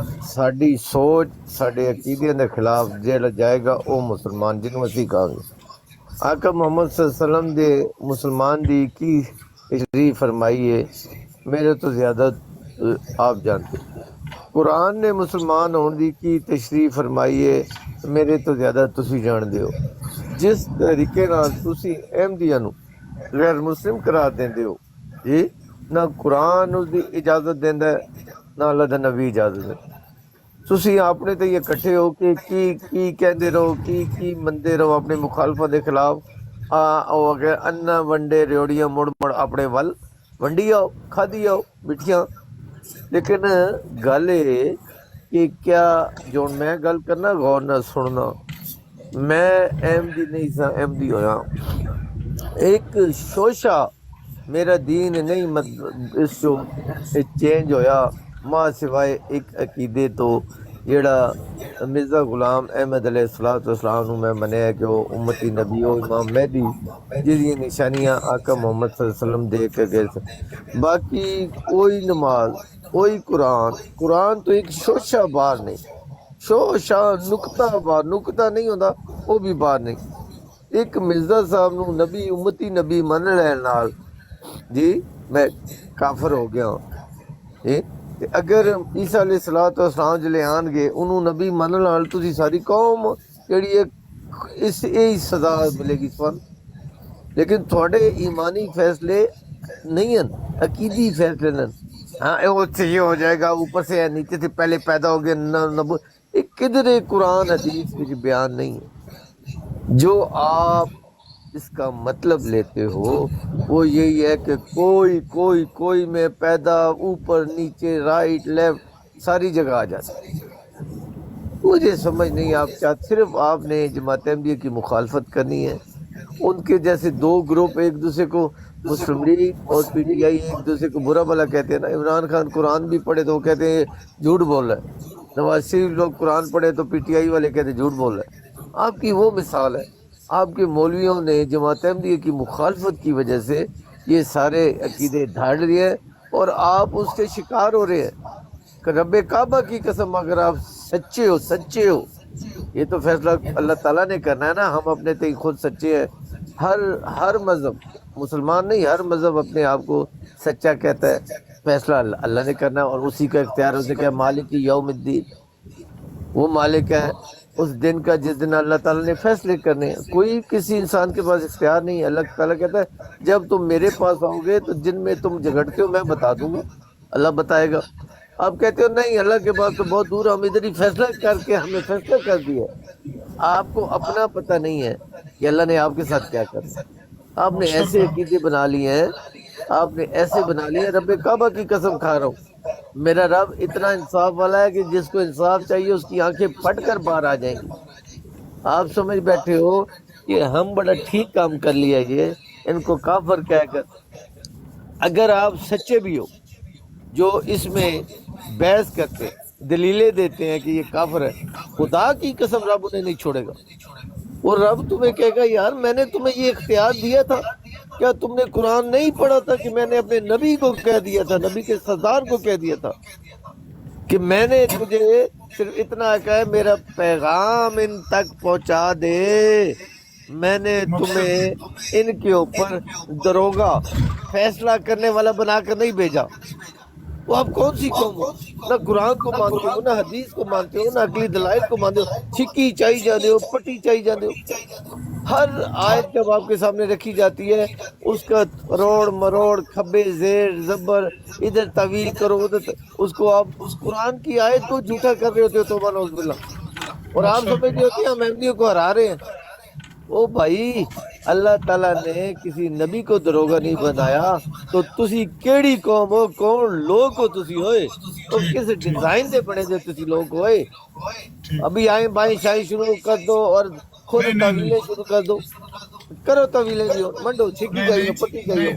ਸਾਡੀ ਸੋਚ ਸਾਡੇ ਅਕੀਦਿਆਂ ਦੇ ਖਿਲਾਫ ਜਿਹੜਾ ਜਾਏਗਾ ਉਹ ਮੁਸਲਮਾਨ, ਜਿਹਨੂੰ ਅਸੀਂ ਕਹਾਂਗੇ। آقا محمد صلی اللہ علیہ وسلم دے مسلمان دی کی تشریح فرمائی ہے، میرے تو زیادہ آپ جانتے۔ قرآن نے مسلمان ہونے دی کی تشریح فرمائی ہے، میرے تو زیادہ تسی جان دیو۔ جس طریقے نال تسی احمدیاں نو غیر مسلم قرار دیندے ہو جی، نہ قرآن اس دی اجازت دیندا ہے نہ اللہ دا نبی اجازت دیندا۔ تسی اپنے تے یہ کٹھے ہو کہ کی کہندے رہو، کی مندے رہو اپنے مخالفہ دے خلاف، او اگر انا ونڈے ریوڑیاں مڑ اپنے ول ونڈی آؤ کھادی آؤ بٹھیاں۔ لیکن گل ہے کہ کیا جو میں گل کرنا غور نہ سننا، میں احمدی نہیں سا، احمدی ہویا ایک شوشہ میرا دین نہیں اس جو چینج ہویا ماں سوائے ایک عقیدے تو جیڑا مرزا غلام احمد علیہ السلام نو میں منیا کہ وہ امتی نبی ہو، امام مہدی جی نشانیاں آقا محمد صلی اللہ علیہ وسلم دے کے گئے تھے۔ باقی کوئی نماز کوئی قرآن تو ایک شوشہ بار نہیں، شوشہ نکتہ نہیں ہوتا وہ بھی بار نہیں۔ ایک مرزا صاحب نو نبی امتی نبی من لین نال جی میں کافر ہو گیا ہوں جی۔ اگر عیسیٰ علیہ السلام جلے آن گے انہوں نبی من لال تسی ساری قوم جڑی اس یہی سزا ملے گی سوال۔ لیکن تھوڑے ایمانی فیصلے نہیں ہیں، عقیدی فیصلے نہیں۔ ہاں یہ ہو جائے گا، اوپر سے نیچے سے پہلے پیدا ہو گیا نبو، ایک کدھر قرآن حدیث میں بیان نہیں ہے۔ جو آپ اس کا مطلب لیتے ہو وہ یہی ہے کہ کوئی میں پیدا اوپر نیچے رائٹ لیفٹ ساری جگہ آ جاتا ہے۔ مجھے سمجھ نہیں، آپ کیا صرف آپ نے جماعت احمدیہ کی مخالفت کرنی ہے؟ ان کے جیسے دو گروپ ایک دوسرے کو، مسلم لیگ اور پی ٹی آئی ایک دوسرے کو برا بھلا کہتے ہیں نا۔ عمران خان قرآن بھی پڑھے تو وہ کہتے ہیں جھوٹ بول رہا ہے، نواز شریف لوگ قرآن پڑھے تو پی ٹی آئی والے کہتے ہیں جھوٹ بول رہا ہے۔ آپ کی وہ مثال ہے، آپ کے مولویوں نے جماعت احمدیہ کی مخالفت کی وجہ سے یہ سارے عقیدے دھاڑ رہے ہیں اور آپ اس کے شکار ہو رہے ہیں۔ کہ رب کعبہ کی قسم اگر آپ سچے ہو، یہ تو فیصلہ اللہ تعالیٰ نے کرنا ہے نا، ہم اپنے تے خود سچے ہیں۔ ہر مذہب، مسلمان نہیں ہر مذہب اپنے آپ کو سچا کہتا ہے، فیصلہ اللہ نے کرنا ہے اور اسی کا اختیار ہوتا ہے کہ مالک یوم الدین، وہ مالک ہے اس دن کا جس دن اللہ تعالیٰ نے فیصلے کرنے ہیں. کوئی کسی انسان کے پاس اختیار نہیں ہے. اللہ تعالیٰ کہتا ہے جب تم میرے پاس آؤ گے تو جن میں تم جھگڑتے ہو میں بتا دوں گا، اللہ بتائے گا. آپ کہتے ہو نہیں اللہ کے پاس تو بہت دور ہے، ہم ادھر ہی فیصلہ کر کے ہمیں فیصلہ کر دیا. آپ کو اپنا پتہ نہیں ہے کہ اللہ نے آپ کے ساتھ کیا کرنا. آپ نے ایسے عقیدے بنا لیے ہیں، آپ نے ایسے بنا لیے. رب کعبہ کی قسم کھا رہا ہوں، میرا رب اتنا انصاف والا ہے کہ جس کو انصاف چاہیے اس کی آنکھیں پھٹ کر باہر آ جائیں گی. آپ سمجھ بیٹھے ہو کہ ہم بڑا ٹھیک کام کر لیا یہ ان کو کافر کہہ کر. اگر آپ سچے بھی ہو جو اس میں بحث کرتے دلیلیں دیتے ہیں کہ یہ کافر ہے، خدا کی قسم رب انہیں نہیں چھوڑے گا. اور رب تمہیں کہے گا یار میں نے تمہیں یہ اختیار دیا تھا، کیا تم نے قرآن نہیں پڑھا تھا کہ میں نے اپنے نبی کو کہہ دیا تھا، نبی کے سردار کو کہہ دیا تھا کہ میں نے تجھے صرف اتنا کہا ہے میرا پیغام ان تک پہنچا دے. میں نے تمہیں ان کے اوپر دروگا فیصلہ کرنے والا بنا کر نہیں بھیجا. وہ آپ کون سی قوم ہو؟ نہ قرآن کو مانتے ہو، نہ حدیث کو مانتے ہو، نہ عقلی دلائل کو مانتے ہو. چھکی چاہی جانے ہو، پٹی چاہی جانے ہو. ہر آیت جب آپ کے سامنے رکھی جاتی ہے اس کا روڑ مروڑ کھبے زیر زبر ادھر طویل کرو ادھر، اس کو آپ قرآن کی آیت کو جھوٹا کر رہے ہوتے ہو. توبہ نعوذ باللہ. اور آپ سمجھتے ہوتے ہیں ہم احمدیوں کو ہرا رہے ہیں. او بھائی اللہ تعالیٰ نے کسی نبی کو دروگا نہیں بنایا تو تسی کیڑی قوم ہو، کون لوگ ہو تسی ہوئے، تو کس ڈیزائن دے بنے دے تسی لوگ ہوئے. ابھی آئیں بائیں شاہیں شروع کر دو اور خود طویلیں شروع کر دو. کرو طویلیں جی منڈو چھکی جائیو پٹی جائیو.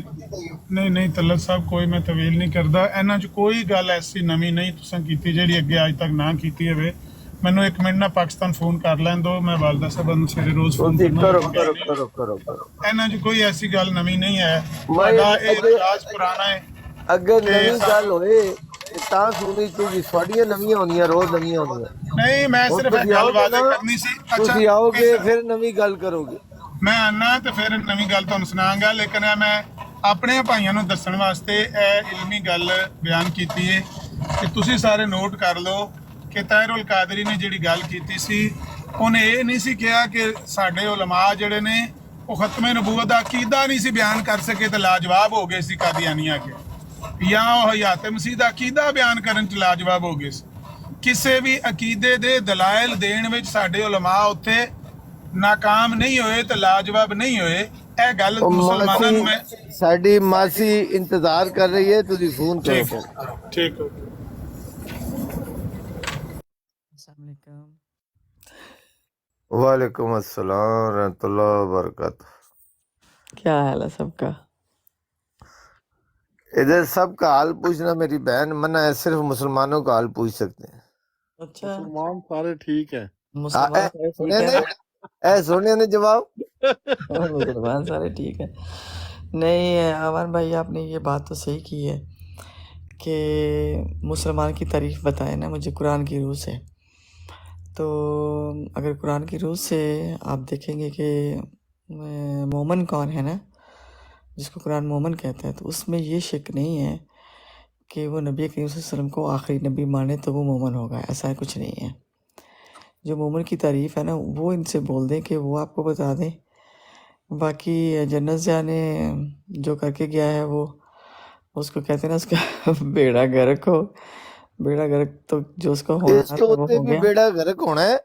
نہیں طلعت صاحب کوئی میں طویل نہیں کردا. ਇਹਨਾਂ 'ਚ ਕੋਈ ਗੱਲ ਐਸੀ ਨਵੀਂ ਨਹੀਂ ਤੁਸੀਂ ਕੀਤੀ ਜਿਹੜੀ ਅੱਗੇ ਅੱਜ ਤੱਕ ਨਾ ਕੀਤੀ ਹੋਵੇ. ਮੈਨੂੰ ਇੱਕ ਮਿੰਟ ਨਾ ਪਾਕਿਸਤਾਨ ਫੋਨ ਕਰ ਲੈਣ ਦਿਓ, ਮੈਂ ਵਾਲਦਾ ਸਾਹਿਬਾਂ ਨੂੰ ਸਵੇਰੇ ਰੋਜ਼ ਫੋਨ ਕਰਨਾ. کرو کرو کرو کرو کرو. ਇਹਨਾਂ 'ਚ ਕੋਈ ਐਸੀ ਗੱਲ ਨਵੀਂ ਨਹੀਂ ਹੈ. ਤੁਹਾਡਾ ਇਹ ਇਤਰਾਜ਼ ਪੁਰਾਣਾ ਹੈ. اگر نویں گل ہوئے ਤਾਂ ਸੁਣੀ ਤੁਸੀਂ ਸਾਡੀਆਂ ਨਵੀਆਂ ਹੋਣੀਆਂ ਰੋਜ਼ ਨਵੀਆਂ ਹੋਣੀਆਂ. ਨਹੀਂ ਮੈਂ ਸਿਰਫ ਇੱਕ ਗੱਲ ਵਾਅਦੇ ਕਰਨੀ ਸੀ. ਤੁਸੀਂ ਆਓਗੇ ਫਿਰ ਨਵੀਂ ਗੱਲ ਕਰੋਗੇ. ਮੈਂ ਆਨਾ ਤੇ ਫਿਰ ਨਵੀਂ ਗੱਲ ਤੁਹਾਨੂੰ ਸੁਣਾਵਾਂਗਾ, ਲੇਕਿਨ ਮੈਂ ਆਪਣੇ ਭਾਈਆਂ ਨੂੰ ਦੱਸਣ ਵਾਸਤੇ ਇਹ ਇਲਮੀ ਗੱਲ ਬਿਆਨ ਕੀਤੀ ਹੈ ਕਿ ਤੁਸੀਂ ਸਾਰੇ ਨੋਟ ਕਰ ਲਓ ਕਿ ਤਾਹਿਰੁਲ ਕਾਦਰੀ ਨੇ ਜਿਹੜੀ ਗੱਲ ਕੀਤੀ ਸੀ ਉਹਨੇ ਇਹ ਨਹੀਂ ਸੀ ਕਿਹਾ ਕਿ ਸਾਡੇ ਉਲਮਾ ਜਿਹੜੇ ਨੇ ਉਹ ਖਤਮੇ ਨਬੂਵਤ ਦਾ ਅਕੀਦਾ ਨਹੀਂ ਸੀ ਬਿਆਨ ਕਰ ਸਕੇ ਤੇ ਲਾਜਵਾਬ ਹੋ ਗਏ ਸੀ ਕਾਦੀਆਨੀਆਂ ਕੇ, ਜਾਂ ਉਹ ਹਯਾਤ ਮਸੀਹ ਦਾ ਅਕੀਦਾ ਬਿਆਨ ਕਰਨ 'ਚ ਲਾਜਵਾਬ ਹੋ ਗਏ ਸੀ. ਕਿਸੇ ਵੀ ਅਕੀਦੇ ਦੇ ਦਲਾਇਲ ਦੇਣ ਵਿੱਚ ਸਾਡੇ ਉਲਮਾ ਉੱਥੇ ਨਾਕਾਮ ਨਹੀਂ ਹੋਏ ਤੇ ਲਾਜਵਾਬ ਨਹੀਂ ਹੋਏ. ਇਹ ਗੱਲ ਮੁਸਲਮਾਨਾਂ ਨੂੰ ਮੈਂ ਸਾਡੀ ਮਾਸੀ ਇੰਤਜ਼ਾਰ ਕਰ ਰਹੀ ਹੈ, ਤੁਸੀਂ ਫੋਨ ਕਰੋ. ਠੀਕ ਹੋ. السلام علیکم. وعلیکم السلام ورحمۃ اللہ وبرکاتہ. کیا حال ہے سب کا؟ ادھر سب کا حال پوچھنا میری بہن منع ہے، صرف مسلمانوں کا حال پوچھ سکتے ہیں. اچھا مسلمان سارے ٹھیک ہیں. مسلمان سارے ٹھیک ہے. اے سونے نے جواب مسلمان سارے ٹھیک ہے. نہیں امان بھائی آپ نے یہ بات تو صحیح کی ہے کہ مسلمان کی تعریف بتائے نا مجھے قرآن کی روح سے. تو اگر قرآن کی روح سے آپ دیکھیں گے کہ مومن کون ہے نا، جس کو قرآن مومن کہتا ہے، تو اس میں یہ شک نہیں ہے کہ وہ نبی کریم صلی اللہ علیہ وسلم کو آخری نبی مانے تو وہ مومن ہوگا. ایسا کچھ نہیں ہے. جو مومن کی تعریف ہے نا وہ ان سے بول دیں کہ وہ آپ کو بتا دیں. باقی جنت جانے جو کر کے گیا ہے وہ اس کو کہتے ہیں نا اس کا بیڑا غرق ہو. بیڑا غرق تو جو اس کا ہونا اس تھا کے وہ ہوتے ہو بھی گیا. بیڑا غرق ہونا ہے.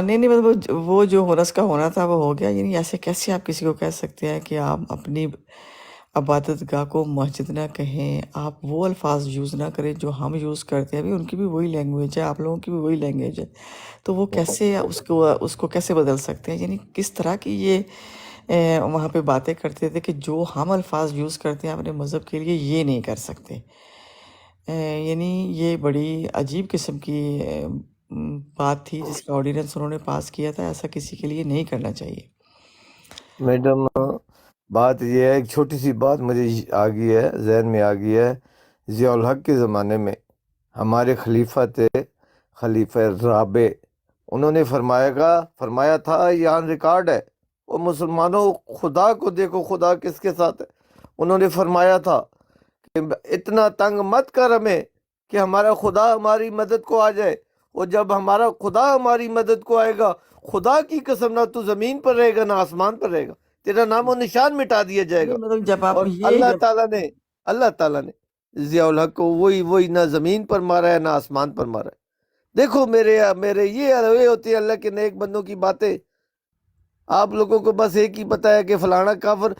نہیں مطلب وہ جو ہونا اس کا ہونا تھا وہ ہو گیا. یعنی ایسے کیسے آپ کسی کو کہہ سکتے ہیں کہ آپ اپنی عبادت گاہ کو مسجد نہ کہیں، آپ وہ الفاظ یوز نہ کریں جو ہم یوز کرتے ہیں. ابھی ان کی بھی وہی لینگویج ہے، آپ لوگوں کی بھی وہی لینگویج ہے، تو وہ کیسے اس کو کیسے بدل سکتے ہیں؟ یعنی کس طرح کی یہ وہاں پہ باتیں کرتے تھے کہ جو ہم الفاظ یوز کرتے ہیں اپنے مذہب کے لیے یہ نہیں کر سکتے. یعنی یہ بڑی عجیب قسم کی بات تھی جس کا آرڈیننس انہوں نے پاس کیا تھا. ایسا کسی کے لیے نہیں کرنا چاہیے. میڈم بات یہ ہے، ایک چھوٹی سی بات مجھے آ گئی ہے، ذہن میں آ گئی ہے. ضیاء الحق کے زمانے میں ہمارے خلیفہ تھے، خلیفہ رابع، انہوں نے فرمایا تھا، یہ آن ریکارڈ ہے، وہ مسلمانوں خدا کو دیکھو، خدا کس کے ساتھ ہے. انہوں نے فرمایا تھا کہ اتنا تنگ مت کر ہمیں کہ ہمارا خدا ہماری مدد کو آ جائے. وہ جب ہمارا خدا ہماری مدد کو آئے گا، خدا کی قسم نہ تو زمین پر رہے گا نہ آسمان پر رہے گا، تیرا نام و نشان مٹا دیا جائے گا۔ مطلب جب آپ اور یہ اللہ تعالیٰ نے ضیاء الحق کو وہی نہ زمین پر مارا ہے نہ آسمان پر مارا ہے۔ دیکھو میرے یہ ہوتی ہے اللہ کے نیک بندوں کی باتیں۔ آپ لوگوں کو بس ایک ہی پتا ہے کہ فلانا کافر،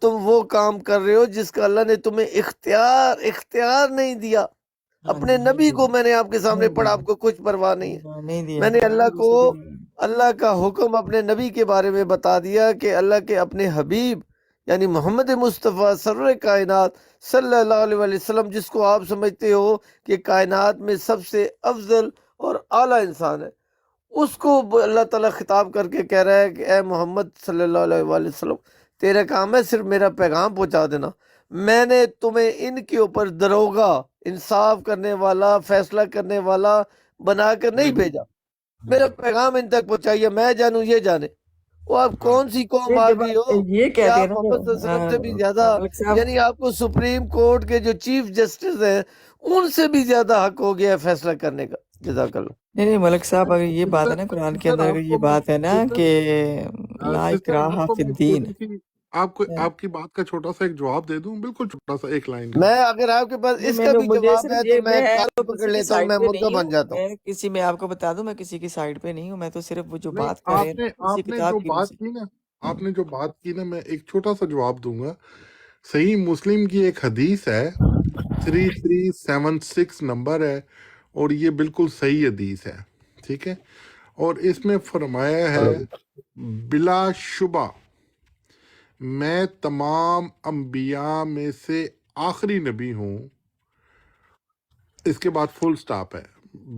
تم وہ کام کر رہے ہو جس کا اللہ نے تمہیں اختیار نہیں دیا۔ اپنے نبی کو میں نے آپ کے سامنے پڑھا، آپ کو کچھ پرواہ نہیں ہے۔ نہیں دیا، میں نے اللہ کا حکم اپنے نبی کے بارے میں بتا دیا کہ اللہ کے اپنے حبیب یعنی محمد مصطفیٰ سرور کائنات صلی اللہ علیہ وسلم، جس کو آپ سمجھتے ہو کہ کائنات میں سب سے افضل اور اعلیٰ انسان ہے، اس کو اللہ تعالیٰ خطاب کر کے کہہ رہا ہے کہ اے محمد صلی اللہ علیہ وسلم، تیرا کام ہے صرف میرا پیغام پہنچا دینا۔ میں نے تمہیں ان کے اوپر دروگا، انصاف کرنے والا، فیصلہ کرنے والا بنا کر نہیں بھیجا۔ میرا پیغام ان تک پہنچائیے، میں جانوں یہ جانے۔ وہ آپ کون سی قوم آ گئی ہو یہ کہ کہتے آپ ہیں نا محمد صلی اللہ علیہ وسلم سے بھی زیادہ، یعنی آپ کو سپریم کورٹ کے جو چیف جسٹس ہیں ان سے بھی زیادہ حق ہو گیا ہے فیصلہ کرنے کا۔ جزاک اللہ۔ نہیں ملک صاحب، اگر یہ بات ہے نا قرآن کے اندر، اگر یہ بات ہے نا کہ لا اکراہ فی الدین، آپ کی بات کا چھوٹا سا ایک جواب دے دوں، بالکل چھوٹا سا، ایک لائن کا۔ میں اگر آپ کے پاس اس کا بھی مجھے جواب صرف ہے یہ تو میں کان پکڑ کسی کی لیتا ہوں، سائڈ میں پہ مدعا نہیں بن جاتا ہوں۔ ہوں، میں آپ کو بتا دوں، میں کسی کی سائڈ پہ نہیں ہوں، میں تو صرف وہ جو نہیں، بات کر رہے ہیں اسی آپ نے کتاب جو کی روح بات سے۔ کی نا، آپ نے جو بات کی نا، میں ایک چھوٹا سا جواب دوں گا۔ صحیح مسلم کی ایک حدیث ہے، 3376 نمبر ہے، اور یہ بالکل صحیح حدیث ہے، ٹھیک ہے؟ اور اس میں فرمایا ہے بلا شبہ میں تمام انبیاء میں سے آخری نبی ہوں، اس کے بعد فل سٹاپ ہے،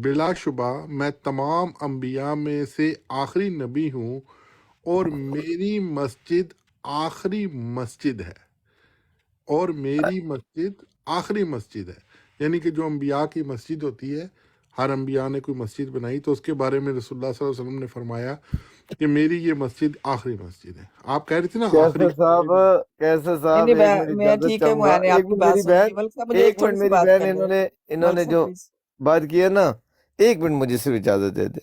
بلا شبہ میں تمام انبیاء میں سے آخری نبی ہوں اور میری مسجد آخری مسجد ہے، اور میری مسجد آخری مسجد ہے۔ یعنی کہ جو انبیاء کی مسجد ہوتی ہے، ہر انبیاء نے کوئی مسجد بنائی، تو اس کے بارے میں رسول اللہ صلی اللہ علیہ وسلم نے فرمایا کہ میری یہ مسجد آخری مسجد ہے۔ آپ کہہ رہے تھے نا آخری، کیسر صاحب ایک منٹ میں اجازت ٹھیک ہے، چاہوں گا، میں نے آپ ایک کی منٹ بات میری سن لی۔ بہن، ملک صاحب مجھے ایک ایک چھوٹی منٹ سی میری بات بہن، کرنے دیں۔ انہوں نے ملک صاحب جو پلیز۔ بات کی ہے نا، ایک منٹ مجھے صرف اجازت دے دے۔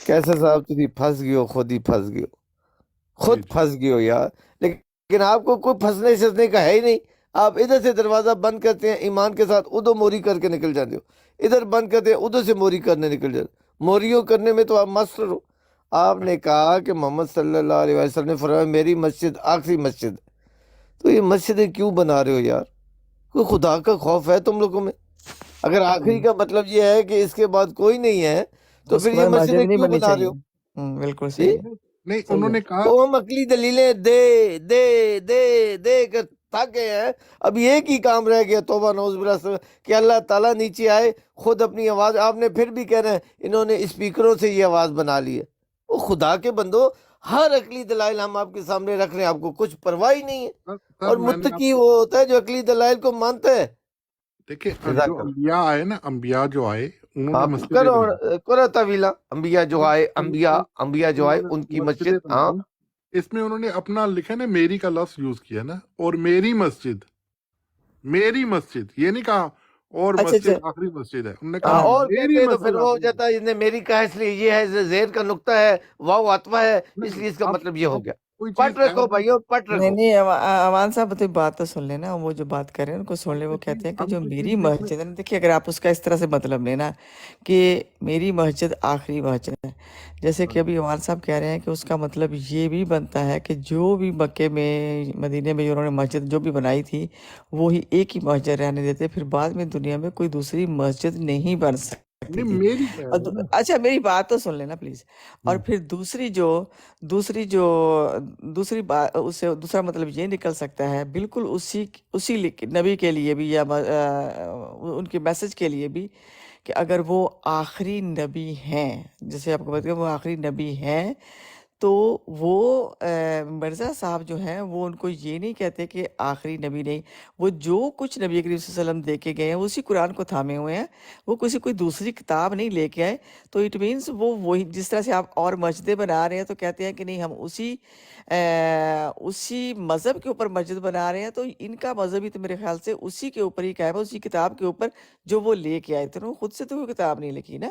کیسر صاحب تھی پھنس گئے ہو، خود ہی پھنس گئے ہو، خود پھنس گئے ہو یار۔ لیکن آپ کو کوئی پھنسنے شسنے کا ہے ہی نہیں۔ آپ ادھر سے دروازہ بند کرتے ہیں ایمان کے ساتھ، ادھر موری کر کے نکل جاتے ہو، ادھر بند کرتے ہیں ادھر سے موری کرنے نکل جاتے ہو۔ موریوں کرنے میں تو آپ ماسٹر ہو۔ آپ نے کہا کہ محمد صلی اللہ علیہ وسلم نے فرمایا میری مسجد آخری مسجد ہے، تو یہ مسجدیں کیوں بنا رہے ہو یار؟ کوئی خدا کا خوف ہے تم لوگوں میں؟ اگر آخری کا مطلب یہ ہے کہ اس کے بعد کوئی نہیں ہے تو اس پھر کے یہ بعد مسجد مسجدیں نہیں کیوں بننی بنا رہے چاہیے۔ ہو؟ بالکل جی؟ صحیح ہے۔ نہیں، صحیح انہوں ہے۔ نے کہا، تو ہم عقلی دلیلیں دے دے دے دے کر تھک گئے ہیں۔ اب ایک ہی کام رہ گیا، توبہ نعوذ باللہ، کہ اللہ تعالیٰ نیچے آئے خود اپنی آواز، آپ نے پھر بھی کہنا ہے انہوں نے اسپیکروں سے یہ آواز بنا لی ہے۔ وہ خدا کے بندو، ہر عقلی دلائل ہم آپ کے سامنے رکھ رہے ہیں، آپ کو کچھ پرواہ ہی نہیں ہے۔ سر اور میں نے آپ متقی وہ ہوتا ہے جو عقلی دلائل کو مانتا ہے۔ دیکھیں، جزاک جو اللہ۔ انبیاء آئے نا، انبیاء جو آئے انہوں نے آپ مسجدیں بنائی، کرو طویلہ، انبیاء جو آئے، انبیاء جو آئے ان کی مسجد، مسجدیں ہاں بنائی۔ اس میں انہوں نے اپنا لکھا نا، میری کا لفظ یوز کیا نا، اور میری مسجد، میری مسجد، یہ نہیں کہا اور اچھا مسجد اچھا، آخری مسجد ہے، انہوں نے ہاں، کہا اور میری کہتے ہیں تو پھر مسجد وہ ہو آخری مسجد جاتا ہے اس نے میری کہا اس لیے یہ ہے، زیر کا نقطہ ہے، واو عطفہ ہے، اس نہیں، لیے اس کا اب مطلب یہ ہو گیا۔ کوئی پٹ چیز رکھو ایڈ بھائیو، پٹ نہیں رکھو۔ نہیں، امان صاحب تو بات تو سن لینا، وہ جو بات کر رہے ہیں ان کو سن لے۔ وہ کہتے ہیں کہ جو میری مسجد ہے نا، دیکھیے اگر آپ اس کا اس طرح سے مطلب لینا کہ میری مسجد آخری مسجد ہے، جیسے کہ ابھی امان صاحب کہہ رہے ہیں کہ اس کا مطلب یہ بھی بنتا ہے کہ جو بھی مکے میں مدینے میں انہوں نے مسجد جو بھی بنائی تھی وہی ایک ہی مسجد رہنے دیتے، پھر بعد میں دنیا میں کوئی دوسری مسجد نہیں بن سکتی نہیں، تھی۔ میری کہہ اور رہا ہوں نا۔ اچھا میری بات تو سن لینا پلیز۔ اور پھر دوسری بات، اس سے دوسرا مطلب یہ نکل سکتا ہے بالکل اسی نبی کے لیے بھی، یا ان کے میسج کے لیے بھی، کہ اگر وہ آخری نبی ہیں، جیسے آپ کو بتا وہ آخری نبی ہیں، تو وہ مرزا صاحب جو ہیں وہ ان کو یہ نہیں کہتے کہ آخری نبی نہیں، وہ جو کچھ نبی کریم صلی اللہ علیہ وسلم دے کے گئے ہیں اسی قرآن کو تھامے ہوئے ہیں، وہ کوئی دوسری کتاب نہیں لے کے آئے۔ تو اٹ مینس وہ وہی، جس طرح سے آپ اور مسجدیں بنا رہے ہیں تو کہتے ہیں کہ نہیں ہم اسی مذہب کے اوپر مسجد بنا رہے ہیں، تو ان کا مذہب ہی تو میرے خیال سے اسی کے اوپر ہی قائم ہے، اسی کتاب کے اوپر جو وہ لے کے آئے تھے، انہوں نے خود سے تو کوئی کتاب نہیں لکھی نا۔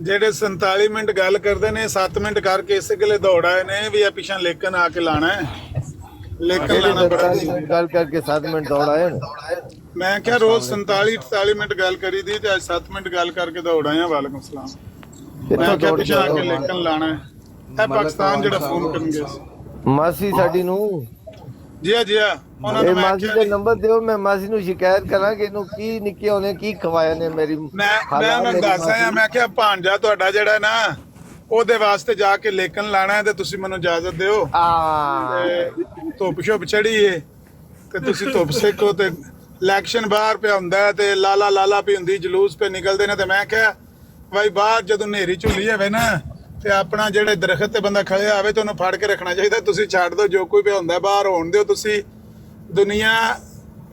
ਜਿਹੜੇ 47 ਮਿੰਟ ਗੱਲ ਕਰਦੇ ਨੇ 7 ਮਿੰਟ ਕਰਕੇ ਇਸੇ ਗਲੇ ਦੌੜਾਏ ਨੇ ਵੀ ਆ ਪਿਛਾਂ ਲੇਕਿਨ ਆ ਕੇ ਲਾਣਾ ਹੈ, ਲੇਕਿਨ ਲਾਣਾ ਬੜਾ ਜ਼ਰੂਰੀ ਹੈ। ਗੱਲ ਕਰਕੇ 7 ਮਿੰਟ ਦੌੜਾਏ ਨੇ। ਮੈਂ ਕਿਹਾ ਰੋਜ਼ 47 48 ਮਿੰਟ ਗੱਲ ਕਰੀ ਦੀ ਤੇ ਅੱਜ 7 ਮਿੰਟ ਗੱਲ ਕਰਕੇ ਦੌੜਾਏ ਆ। ਵਾਲੇਕੁਮ ਸਲਾਮ। ਮੈਂ ਕਿਹਾ ਪਿਛਾਂ ਆ ਕੇ ਲੇਕਿਨ ਲਾਣਾ ਹੈ। ਇਹ ਪਾਕਿਸਤਾਨ ਜਿਹੜਾ ਫੋਨ ਕਰਨਗੇ ਮਾਸੀ ਸਾਡੀ ਨੂੰ ਜੀ ਆ ਜੀ ਆ ਉਹਨਾਂ ਇਹ ਨੂੰ ਮੈਂ ਮਾਸੀ ਕਿਹਾ ਦੇ ਨੰਬਰ ਦਿਓ, ਮੈਂ ਮਾਸੀ ਨੂੰ ਸ਼ਿਕਾਇਤ ਕਰਾਂ ਕਿ ਇਹਨੂੰ ਕੀ ਨਿੱਕੇ ਉਹਨੇ ਕੀ ਖਵਾਇਆ ਨੇ ਮੇਰੀ ਮੈਂ ਉਹਨੂੰ ਦੱਸ ਆਇਆ, ਮੈਂ ਕਿਹਾ ਭਾਂਜਾ ਤੁਹਾਡਾ ਜਿਹੜਾ ਨਾ ਉਹਦੇ ਵਾਸਤੇ ਜਾ ਕੇ ਲੇਕਿਨ ਲਾਣਾ ਹੈ ਤੇ ਤੁਸੀਂ ਮੈਨੂੰ ਇਜਾਜ਼ਤ ਦਿਓ। ਤੇ ਧੁੱਪ ਛੁੱਪ ਚੜੀ ਏ ਤੇ ਤੁਸੀਂ ਧੁੱਪ ਸੇਕੋ ਤੇ ਇਲੈਕਸ਼ਨ ਬਾਹਰ ਪਿਆ ਹੁੰਦਾ ਹੈ ਤੇ ਲਾਲਾ ਲਾਲਾ ਵੀ ਹੁੰਦੀ, ਜਲੂਸ ਪੇ ਨਿਕਲਦੇ ਨੇ। ਤੇ ਮੈਂ ਕਿਹਾ ਬਾਈ ਬਾਹਰ ਜਦੋਂ ਹਨੇਰੀ ਝੁੱਲੀ ਹੋਵੇ ਨਾ ਤੇ ਆਪਣਾ ਜਿਹੜੇ ਦਰਖਤ ਤੇ ਬੰਦਾ ਖੜਿਆ ਹੋਵੇ ਤੇ ਉਹਨੂੰ ਫੜ ਕੇ ਰੱਖਣਾ ਚਾਹੀਦਾ। ਤੁਸੀਂ ਛੱਡ ਦਿਓ, ਜੋ ਕੋਈ ਵੀ ਹੁੰਦਾ ਬਾਹਰ ਹੋਣ ਦਿਓ। ਤੁਸੀਂ ਦੁਨੀਆ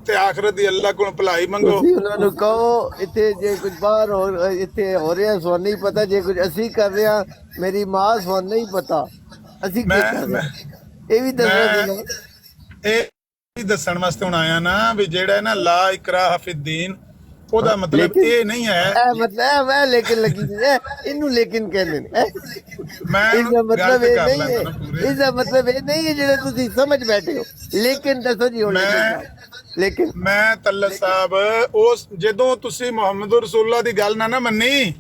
ਤੇ ਆਖਰਤ ਦੀ ਅੱਲਾ ਕੋਲ ਭਲਾਈ ਮੰਗੋ। ਤੁਸੀਂ ਉਹਨਾਂ ਨੂੰ ਕਹੋ ਇੱਥੇ ਜੇ ਕੁਝ ਬਾਹਰ ਹੋ ਇੱਥੇ ਹੋ ਰਿਹਾ ਸੋ ਨਹੀਂ ਪਤਾ, ਜੇ ਕੁਝ ਅਸੀਂ ਕਰ ਰਹੇ ਹਾਂ ਮੇਰੀ ਮਾਂ ਸੋ ਨਹੀਂ ਪਤਾ ਅਸੀਂ ਕੀ ਕਰ ਰਹੇ ਹਾਂ, ਇਹ ਵੀ ਦੱਸੋ। ਇਹ ਵੀ ਦੱਸਣ ਵਾਸਤੇ ਹੁਣ ਆਇਆ ਨਾ ਵੀ ਜਿਹੜਾ ਨਾ ਲਾ ਇਕਰਾਹ ਫਿਦੀਨ, ਉਹਦਾ ਮਤਲਬ ਇਹ ਨਹੀਂ ਹੈ ਇਹ ਮਤਲਬ ਮੈਂ ਲੇਕਿਨ ਲੱਗੀ ਇਹਨੂੰ ਲੇਕਿਨ ਕਹਿੰਦੇ ਨੇ। ਮੈਂ ਇਸਦਾ ਮਤਲਬ ਇਹ ਕਰ ਨਹੀਂ ਲੈਂਦਾ ਹੈ, ਨਾ ਪੂਰੇ। ਇਸਦਾ ਮਤਲਬ ਇਹ ਨਹੀਂ ਹੈ ਜਿਹੜੇ ਤੁਸੀਂ ਸਮਝ ਬੈਠੇ ਹੋ। ਲੇਕਿਨ ਦੱਸੋ ਜੀ ਹੁਣ ਲੇਕਿਨ ਮੈਂ ਤੱਲਤ ਸਾਹਿਬ ਉਸ ਜਦੋਂ ਤੁਸੀਂ ਮੁਹੰਮਦ ਰਸੂਲullah ਦੀ ਗੱਲ ਨਾ ਮੰਨੀ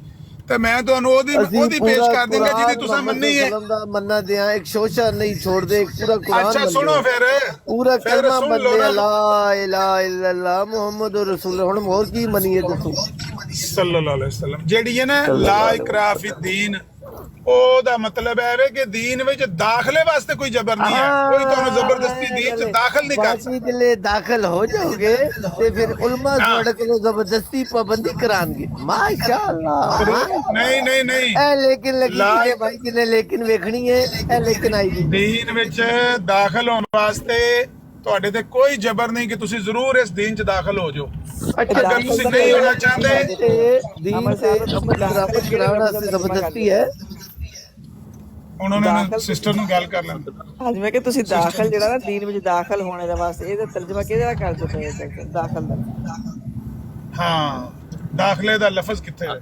ਤੇ ਮੈਂ ਤੁਹਾਨੂੰ ਉਹਦੀ ਪੇਸ਼ ਕਰ ਦਿੰਦਾ ਜਿਹਦੀ ਤੁਸੀਂ ਮੰਨੀ ਹੈ। ਮੰਨਾ ਦਿਆਂ ਇੱਕ ਸ਼ੋਸ਼ਾ ਨਹੀਂ ਛੋੜਦੇ, ਪੂਰਾ ਕੁਰਾਨ। ਅੱਛਾ ਸੁਣੋ ਫਿਰ ਪੂਰਾ ਕਲਮਾ ਬੰਦੇ ਲਾ ਇਲਾਹਾ ਇਲੱਲਾਹ ਮੁਹੰਮਦ ਰਸੂਲ। ਹੁਣ ਹੋਰ ਕੀ ਮੰਨੀਏ ਦੱਸੋ? ਸੱਲੱਲਾਹੁ ਅਲੈਹਿ ਵਸੱਲਮ ਜਿਹੜੀ ਹੈ ਨਾ ਲਾ ਇਕਰਾਹ ਫਿਦੀਨ, ਉਹਦਾ ਮਤਲਬ ਹੈ ਵੇ ਕਿ ਦੀਨ ਵਿੱਚ ਦਾਖਲੇ ਵਾਸਤੇ ਕੋਈ ਜ਼ਬਰ ਨਹੀਂ ਹੈ। ਕੋਈ ਤੁਹਾਨੂੰ ਜ਼ਬਰਦਸਤੀ ਦੀਨ ਚ ਦਾਖਲ ਨਹੀਂ ਕਰ ਸਕਦਾ। ਦਿਲੇ ਦਾਖਲ ਹੋ ਜਾਓਗੇ ਤੇ ਫਿਰ ਉਲਮਾ ਤੁਹਾਡੇ ਕੋਲੋਂ ਜ਼ਬਰਦਸਤੀ ਪਾਬੰਦੀ ਕਰਾਂਗੇ। ਮਾਸ਼ਾਅੱਲਾ। ਨਹੀਂ ਨਹੀਂ ਨਹੀਂ ਇਹ ਲੇਕਿਨ ਲੱਗੀ ਹੈ ਭਾਈ, ਜਿਹਨੇ ਲੇਕਿਨ ਵੇਖਣੀ ਹੈ ਇਹ ਲੇਕਿਨ ਆਈ ਜੀ। ਦੀਨ ਵਿੱਚ ਦਾਖਲ ਹੋਣ ਵਾਸਤੇ ਤੁਹਾਡੇ ਤੇ ਕੋਈ ਜ਼ਬਰ ਨਹੀਂ ਕਿ ਤੁਸੀਂ ਜ਼ਰੂਰ ਇਸ ਦੀਨ ਚ ਦਾਖਲ ਹੋ ਜਾਓ। ਅਗਰ ਤੁਸੀਂ ਨਹੀਂ ਹੋਣਾ ਚਾਹੁੰਦੇ ਦੀਨ ਤੇ ਬਰਾਬਰ ਕਰਾਉਣ ਵਾਸਤੇ ਜ਼ਬਰਦਸਤੀ ਹੈ। ਉਹਨਾਂ ਨੇ ਸਿਸਟਰ ਨੂੰ ਗੱਲ ਕਰ ਲੈਣ। ਹਾਂਜੀ, ਮੈਂ ਕਿ ਤੁਸੀਂ ਦਾਖਲ ਜਿਹੜਾ ਨਾ ਦੀਨ ਵਿੱਚ ਦਾਖਲ ਹੋਣੇ ਦਾ ਵਾਸਤੇ ਇਹਦਾ ਤਰਜਮਾ ਕਿਹਦੇ ਨਾਲ ਕਰ ਦਿੱਤਾ ਦਾਖਲ ਦਾ? ਹਾਂ, ਦਾਖਲੇ ਦਾ ਲਫ਼ਜ਼ ਕਿੱਥੇ ਹੈ?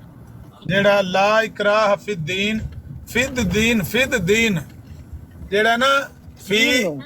ਜਿਹੜਾ ਲਾ ਇਕਰਾਹ ਫਿਦੀਨ, ਫਿਦ ਦੀਨ ਜਿਹੜਾ ਨਾ ਫੀ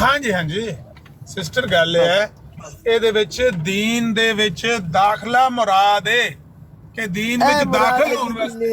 ਹਾਂਜੀ ਹਾਂਜੀ ਸਿਸਟਰ ਗੱਲ ਇਹ ਹੈ, ਇਹਦੇ ਵਿੱਚ ਦੀਨ ਦੇ ਵਿੱਚ ਦਾਖਲਾ ਮੁਰਾਦ ਹੈ ਕਿ ਦੀਨ ਵਿੱਚ ਦਾਖਲ ਹੋਣ ਵਾਸਤੇ।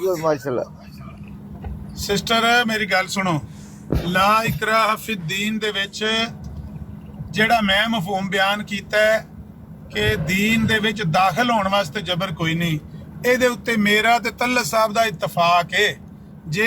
ਜਾਓ ਮਾਸ਼ਾਅੱਲਾ। ਸਿਸਟਰ ਮੇਰੀ ਗੱਲ ਸੁਣੋ, ਲਾ ਇਕਰਾਹ ਫਿਦੀਨ ਦੇ ਵਿੱਚ ਜਿਹੜਾ ਮੈਂ ਮਫਹੂਮ ਬਿਆਨ ਕੀਤਾ ਹੈ ਕਿ ਦੀਨ ਦੇ ਵਿੱਚ ਦਾਖਲ ਹੋਣ ਵਾਸਤੇ ਜ਼ਬਰ ਕੋਈ ਨਹੀਂ, ਇਹਦੇ ਉੱਤੇ ਮੇਰਾ ਤੇ ਤੱਲਤ ਸਾਹਿਬ ਦਾ ਇਤਫਾਕ ਹੈ। ਜੇ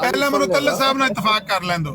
ਪਹਿਲਾਂ ਮੈਨੂੰ ਤੱਲਤ ਸਾਹਿਬ ਨਾਲ ਇਤਫਾਕ ਕਰ ਲੈਣ ਦਿਓ।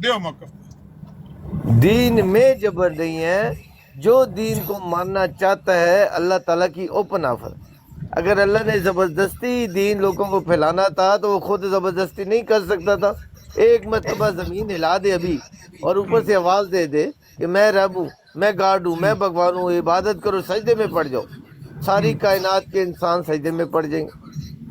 ਦਿਓ ਮੌਕਫ। دین میں جبر نہیں ہے. جو دین کو ماننا چاہتا ہے اللہ تعالیٰ کی اوپن آفر. اگر اللہ نے زبردستی دین لوگوں کو پھیلانا تھا تو وہ خود زبردستی نہیں کر سکتا تھا. ایک مرتبہ زمین ہلا دے ابھی اور اوپر سے آواز دے دے کہ میں رب ہوں، میں گاڈ ہوں، میں بھگوان ہوں، عبادت کرو، سجدے میں پڑ جاؤ، ساری کائنات کے انسان سجدے میں پڑ جائیں گے.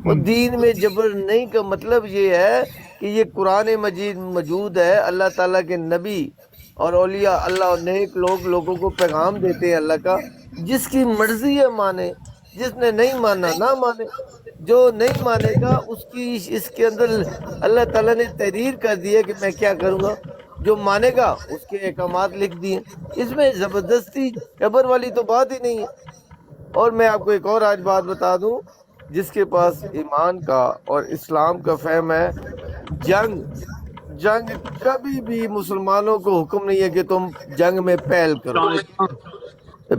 وہ دین میں جبر نہیں کا مطلب یہ ہے کہ یہ قرآن مجید موجود ہے. اللہ تعالیٰ کے نبی اور اولیاء اللہ اور نیک لوگ لوگوں کو پیغام دیتے ہیں اللہ کا. جس کی مرضی ہے مانے، جس نے نہیں مانا نہ مانے. جو نہیں مانے گا اس کے اندر اللہ تعالیٰ نے تحریر کر دی ہے کہ میں کیا کروں گا. جو مانے گا اس کے احکامات لکھ دیے. اس میں زبردستی جبر والی تو بات ہی نہیں ہے. اور میں آپ کو ایک اور آج بات بتا دوں، جس کے پاس ایمان کا اور اسلام کا فہم ہے، جنگ کبھی بھی مسلمانوں کو حکم نہیں ہے کہ تم جنگ میں پہل کرو.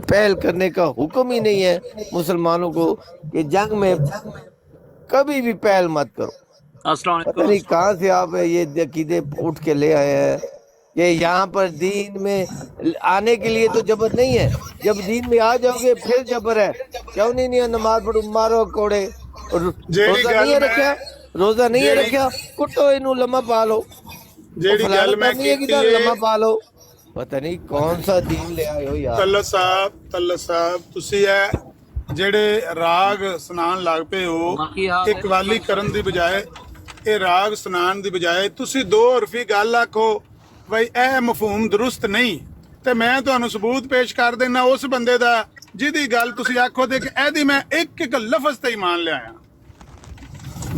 پہل کرنے کا حکم ہی نہیں ہے مسلمانوں کو کہ جنگ میں کبھی بھی پہل مت کرو. پتہ نہیں کہاں سے آپ یہ عقیدے اٹھ کے لے آئے ہیں کہ یہاں پر دین میں آنے کے لیے تو جبر نہیں ہے. جب دین میں آ جاؤ گے پھر جبر ہے. کیوں نہیں نماز پڑھو، مارو کوڑے، روزہ نہیں ہے رکھا، روزہ نہیں ہے رکھا، کٹو انہوں لمحہ پا لو، ਜਿਹੜੀ ਗੱਲ ਮੈਂ کرنی ہے ਕੀਤੀ کدھر لمحہ ਹੈ پا لو. پتہ نہیں کون سا دین لے آئے ہو یار. ਤੱਲਾ ਸਾਹਿਬ ਤੁਸੀਂ ਇਹ ਜਿਹੜੇ ਰਾਗ ਸੁਣਾਉਣ ਲੱਗ ਪਏ ਹੋ ਇਹ ਕਵਾਲੀ ਕਰਨ ਦੀ ਬਜਾਏ, ਇਹ ਰਾਗ ਸੁਣਾਉਣ ਦੀ ਬਜਾਏ ਤੁਸੀਂ ਦੋ ਹਰਫੀ ਗੱਲ ਆਖੋ ਬਈ ਇਹ ਮਫਹੂਮ ਦਰੁਸਤ ਨਹੀਂ, ਤੇ ਮੈਂ ਤੁਹਾਨੂੰ ਸਬੂਤ ਪੇਸ਼ ਕਰ ਦੇਣਾ ਉਸ ਬੰਦੇ ਦਾ ਜਿਹਦੀ ਗੱਲ ਤੁਸੀਂ ਆਖੋ ਤੇ ਕਿ ਇਹਦੀ ਮੈਂ ਇੱਕ ਇੱਕ ਲਫ਼ਜ਼ ਤੇ ਈਮਾਨ ਲਿਆਇਆ.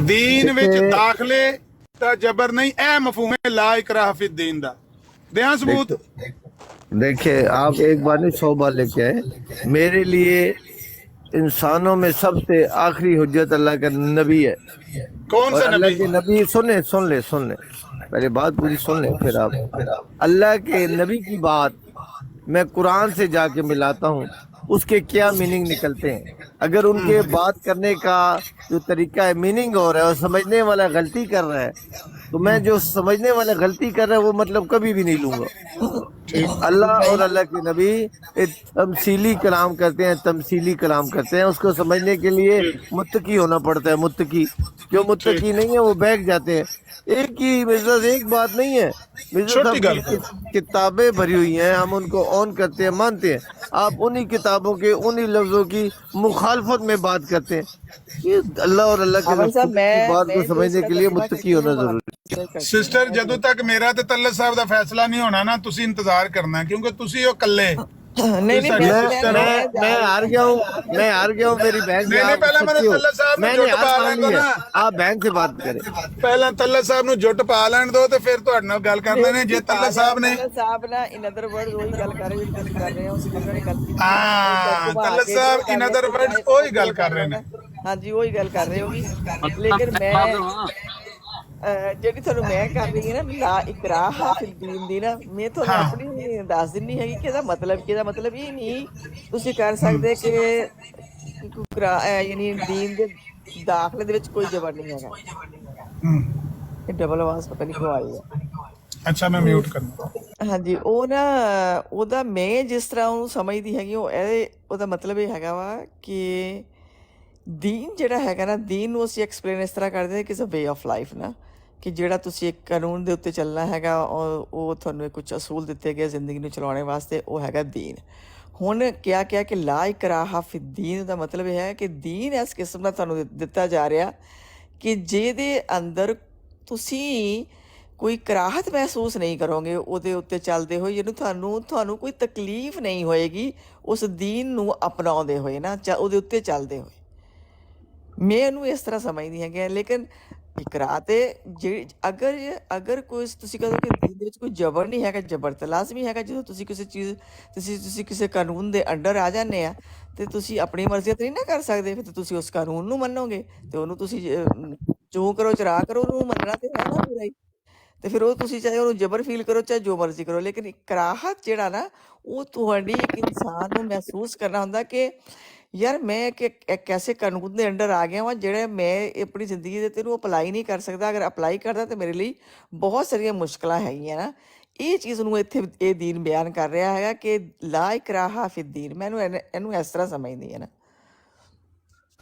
ਦੀਨ ਵਿੱਚ ਦਾਖਲੇ ਤਾਂ ਜਬਰ ਨਹੀਂ, ਇਹ ਮਫਹੂਮ ਹੈ ਲਾ ਇਕਰਾਹ ਫੀ ਦੀਨ ਦਾ. ਦਿਆਂ ਸਬੂਤ. دیکھیں آپ ایک بار نہیں 100 بار لے کے آئے. میرے لیے انسانوں میں سب سے آخری حجت اللہ کا نبی ہے. کون اور سا اللہ نبی؟ کے نبی سن لیں پہلے بات پوری سن لیں پھر آپ. اللہ کے نبی کی بات میں قرآن سے جا کے ملاتا ہوں، اس کے کیا میننگ نکلتے ہیں. اگر ان کے بات کرنے کا جو طریقہ ہے میننگ ہو رہا ہے اور سمجھنے والا غلطی کر رہا ہے تو میں جو سمجھنے والا غلطی کر رہا ہے وہ مطلب کبھی بھی نہیں لوں گا. اللہ اور اللہ کے نبی تمثیلی کلام کرتے ہیں، تمثیلی کلام کرتے ہیں. اس کو سمجھنے کے لیے متقی ہونا پڑتا ہے. متقی جو متقی نہیں ہے وہ بیٹھ جاتے ہیں. ایک ہی مرزا ایک بات نہیں ہے. مرزا صاحب کی کتابیں بھری ہوئی ہیں، ہم ان کو آن کرتے ہیں، مانتے ہیں. آپ انہی کتابوں کے انہی لفظوں کی مخالفت میں بات کرتے ہیں. یہ اللہ اور اللہ کے رسول کی بات کو سمجھنے کے لیے متقی ہونا ضروری ہے. ਸਿਸਟਰ ਜਦੋਂ ਤੱਕ ਮੇਰਾ ਤੇ ਤੱਲਾ ਸਾਹਿਬ ਦਾ ਫੈਸਲਾ ਨਹੀਂ ਹੋਣਾ ਨਾ ਤੁਸੀਂ ਇੰਤਜ਼ਾਰ ਕਰਨਾ ਹੈ, ਕਿਉਂਕਿ ਤੁਸੀਂ ਉਹ ਇਕੱਲੇ. نہیں میں ہار گیا ہوں، میری بہن سے نہیں، پہلے میں نے طلعت صاحب میں نے نے جھوٹ ہار پا مان لینا لی ہے. نا. آپ بہن سے بات کریں. ਪਹਿਲਾਂ ਤੱਲਾ ਸਾਹਿਬ ਨੂੰ ਜੁੱਟ ਪਾ ਲੈਣ ਦਿਓ ਤੇ ਫਿਰ ਤੁਹਾਡੇ ਨਾਲ ਗੱਲ ਕਰਦੇ ਨੇ. ਜੇ ਤੱਲਾ ਸਾਹਿਬ ਨੇ صاحب نا ان ادر ورڈ وہی گل کر رہے ہیں کر رہے ہیں اس نے گل کی. ਹਾਂ ਤੱਲਾ ਸਾਹਿਬ ਇਨ ਅਦਰ ਵਰਡਸ ਉਹੀ ਗੱਲ ਕਰ ਰਹੇ ਨੇ. ہاں جی وہی گل کر رہے ہوگی. لیکن میں ਜਿਹੜੀ ਤੁਹਾਨੂੰ ਮੈਂ ਕਰ ਰਹੀ ਹਾਂ ਨਾ لا اکراہ فی الدین ਦੀ ਨਾ ਮੈਂ ਤੁਹਾਨੂੰ ਆਪਣੀ ਦੱਸ ਦਿੰਨੀ ਹੈਗੀ ਕਿ ਇਹਦਾ ਮਤਲਬ ਇਹ ਨਹੀਂ ਤੁਸੀਂ ਕਰ ਸਕਦੇ ਕਿ ਯਾਨੀ ਦੀਨ ਦੇ ਦਾਖਲੇ ਦੇ ਵਿੱਚ ਕੋਈ ਜ਼ਬਰ ਨਹੀਂ ਹੈਗਾ. ਇਹ ਡਬਲ ਆਵਾਜ਼ ਪਤਾ ਨਹੀਂ ਕਿਉਂ ਆਈ ਹੈ. ਅੱਛਾ ਮੈਂ ਮਿਊਟ ਕਰਨਾ. ਹਾਂਜੀ ਉਹ ਨਾ ਉਹਦਾ ਮੈਂ ਜਿਸ ਤਰ੍ਹਾਂ ਉਹਨੂੰ ਸਮਝਦੀ ਹੈਗੀ ਉਹਦਾ ਮਤਲਬ ਇਹ ਹੈਗਾ ਵਾ ਕਿ ਦੀਨ ਜਿਹੜਾ ਹੈਗਾ ਨਾ ਦੀਨ ਨੂੰ ਅਸੀਂ ਐਕਸਪਲੇਨ ਇਸ ਤਰ੍ਹਾਂ ਕਰਦੇ ਕਿ it's a way of life ਨਾ ਕਿ ਜਿਹੜਾ ਤੁਸੀਂ ਇੱਕ ਕਾਨੂੰਨ ਦੇ ਉੱਤੇ ਚੱਲਣਾ ਹੈਗਾ ਉਹ ਤੁਹਾਨੂੰ ਕੁਝ ਅਸੂਲ ਦਿੱਤੇ ਗਏ ਜ਼ਿੰਦਗੀ ਨੂੰ ਚਲਾਉਣ ਵਾਸਤੇ, ਉਹ ਹੈਗਾ ਦੀਨ. ਹੁਣ ਕਿਹਾ ਕਿ ਲਾ ਇਕਰਾਹ ਫੀ ਦੀਨ ਦਾ ਮਤਲਬ ਇਹ ਹੈ ਕਿ ਦੀਨ ਇਸ ਕਿਸਮ ਦਾ ਤੁਹਾਨੂੰ ਦਿੱਤਾ ਜਾ ਰਿਹਾ ਕਿ ਜਿਹਦੇ ਅੰਦਰ ਤੁਸੀਂ ਕੋਈ ਕਰਾਹਤ ਮਹਿਸੂਸ ਨਹੀਂ ਕਰੋਗੇ ਉਹਦੇ ਉੱਤੇ ਚੱਲਦੇ ਹੋਏ, ਜਿਹਨੂੰ ਤੁਹਾਨੂੰ ਕੋਈ ਤਕਲੀਫ ਨਹੀਂ ਹੋਏਗੀ ਉਸ ਦੀਨ ਨੂੰ ਅਪਣਾਉਂਦੇ ਹੋਏ ਨਾ ਉਹਦੇ ਉੱਤੇ ਚੱਲਦੇ ਹੋਏ. ਮੈਂ ਉਹਨੂੰ ਇਸ ਤਰ੍ਹਾਂ ਸਮਝਦੀ ਹੈਗੀ. ਲੇਕਿਨ ਇਕਰਾਹ ਤੇ ਅਗਰ ਕੋਈ ਤੁਸੀਂ ਕਹੋ ਕਿ ਦੀਨ ਦੇ ਵਿੱਚ ਕੋਈ ਜ਼ਬਰ ਨਹੀਂ ਹੈਗਾ, ਜ਼ਬਰ ਤਾਂ ਲਾਜ਼ਮੀ ਹੈਗਾ. ਜਦੋਂ ਤੁਸੀਂ ਕਿਸੇ ਚੀਜ਼ ਤੁਸੀਂ ਕਿਸੇ ਕਾਨੂੰਨ ਦੇ ਅੰਡਰ ਆ ਜਾਂਦੇ ਆ ਤੇ ਤੁਸੀਂ ਆਪਣੀ ਮਰਜ਼ੀ ਤਾਂ ਨਹੀਂ ਨਾ ਕਰ ਸਕਦੇ. ਫਿਰ ਤੁਸੀਂ ਉਸ ਕਾਨੂੰਨ ਨੂੰ ਮੰਨੋਗੇ ਤੇ ਉਹਨੂੰ ਤੁਸੀਂ ਚੂੰ ਕਰੋ ਚਰਾ ਕਰੋ, ਉਹਨੂੰ ਮੰਨਣਾ ਤੇ ਹੈ ਨਾ ਪੂਰਾ ਹੀ. ਤੇ ਫਿਰ ਉਹ ਤੁਸੀਂ ਚਾਹੇ ਉਹਨੂੰ ਜ਼ਬਰ ਫੀਲ ਕਰੋ ਚਾਹੇ ਜੋ ਮਰਜ਼ੀ ਕਰੋ. ਲੇਕਿਨ ਇਕਰਾਹਤ ਜਿਹੜਾ ਨਾ ਉਹ ਤੁਹਾਡੀ ਇੱਕ ਇਨਸਾਨ ਨੂੰ ਮਹਿਸੂਸ ਕਰਨਾ ਹੁੰਦਾ ਕਿ ਯਾਰ ਮੈਂ ਇੱਕ ਐਸੇ ਕਾਨੂੰਨ ਦੇ ਅੰਡਰ ਆ ਗਿਆ ਵਾਂ ਜਿਹੜਾ ਮੈਂ ਆਪਣੀ ਜ਼ਿੰਦਗੀ ਦੇ ਤੈਨੂੰ ਅਪਲਾਈ ਨਹੀਂ ਕਰ ਸਕਦਾ. ਅਗਰ ਅਪਲਾਈ ਕਰਦਾ ਤਾਂ ਮੇਰੇ ਲਈ ਬਹੁਤ ਸਾਰੀਆਂ ਮੁਸ਼ਕਲਾਂ ਹੈਗੀਆਂ ਨਾ. ਇਹ ਚੀਜ਼ ਨੂੰ ਇੱਥੇ ਇਹ ਦੀਨ ਬਿਆਨ ਕਰ ਰਿਹਾ ਹੈਗਾ ਕਿ ਲਾ ਇਕਰਾਹਾ ਫਿ ਦੀਨ। ਮੈਨੂੰ ਇਹਨੂੰ ਇਸ ਤਰ੍ਹਾਂ ਸਮਝਦੀ ਹੈ ਨਾ।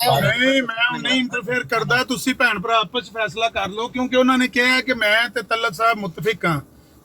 ਨਹੀਂ ਮੈਂ ਨਹੀਂ ਇੰਟਰਫੇਅਰ ਕਰਦਾ, ਤੁਸੀਂ ਭੈਣ ਭਰਾ ਆਪਸ 'ਚ ਫੈਸਲਾ ਕਰ ਲਓ, ਕਿਉਂਕਿ ਉਹਨਾਂ ਨੇ ਕਿਹਾ ਹੈ ਕਿ ਮੈਂ ਤੇ ਤਲਤ ਸਾਹਿਬ ਮੁਤਫਿਕ ਹਾਂ,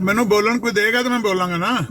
ਮੈਨੂੰ ਬੋਲਣ ਕੋਈ ਦੇਗਾ ਤਾਂ ਮੈਂ ਬੋਲਾਂਗਾ ਨਾ।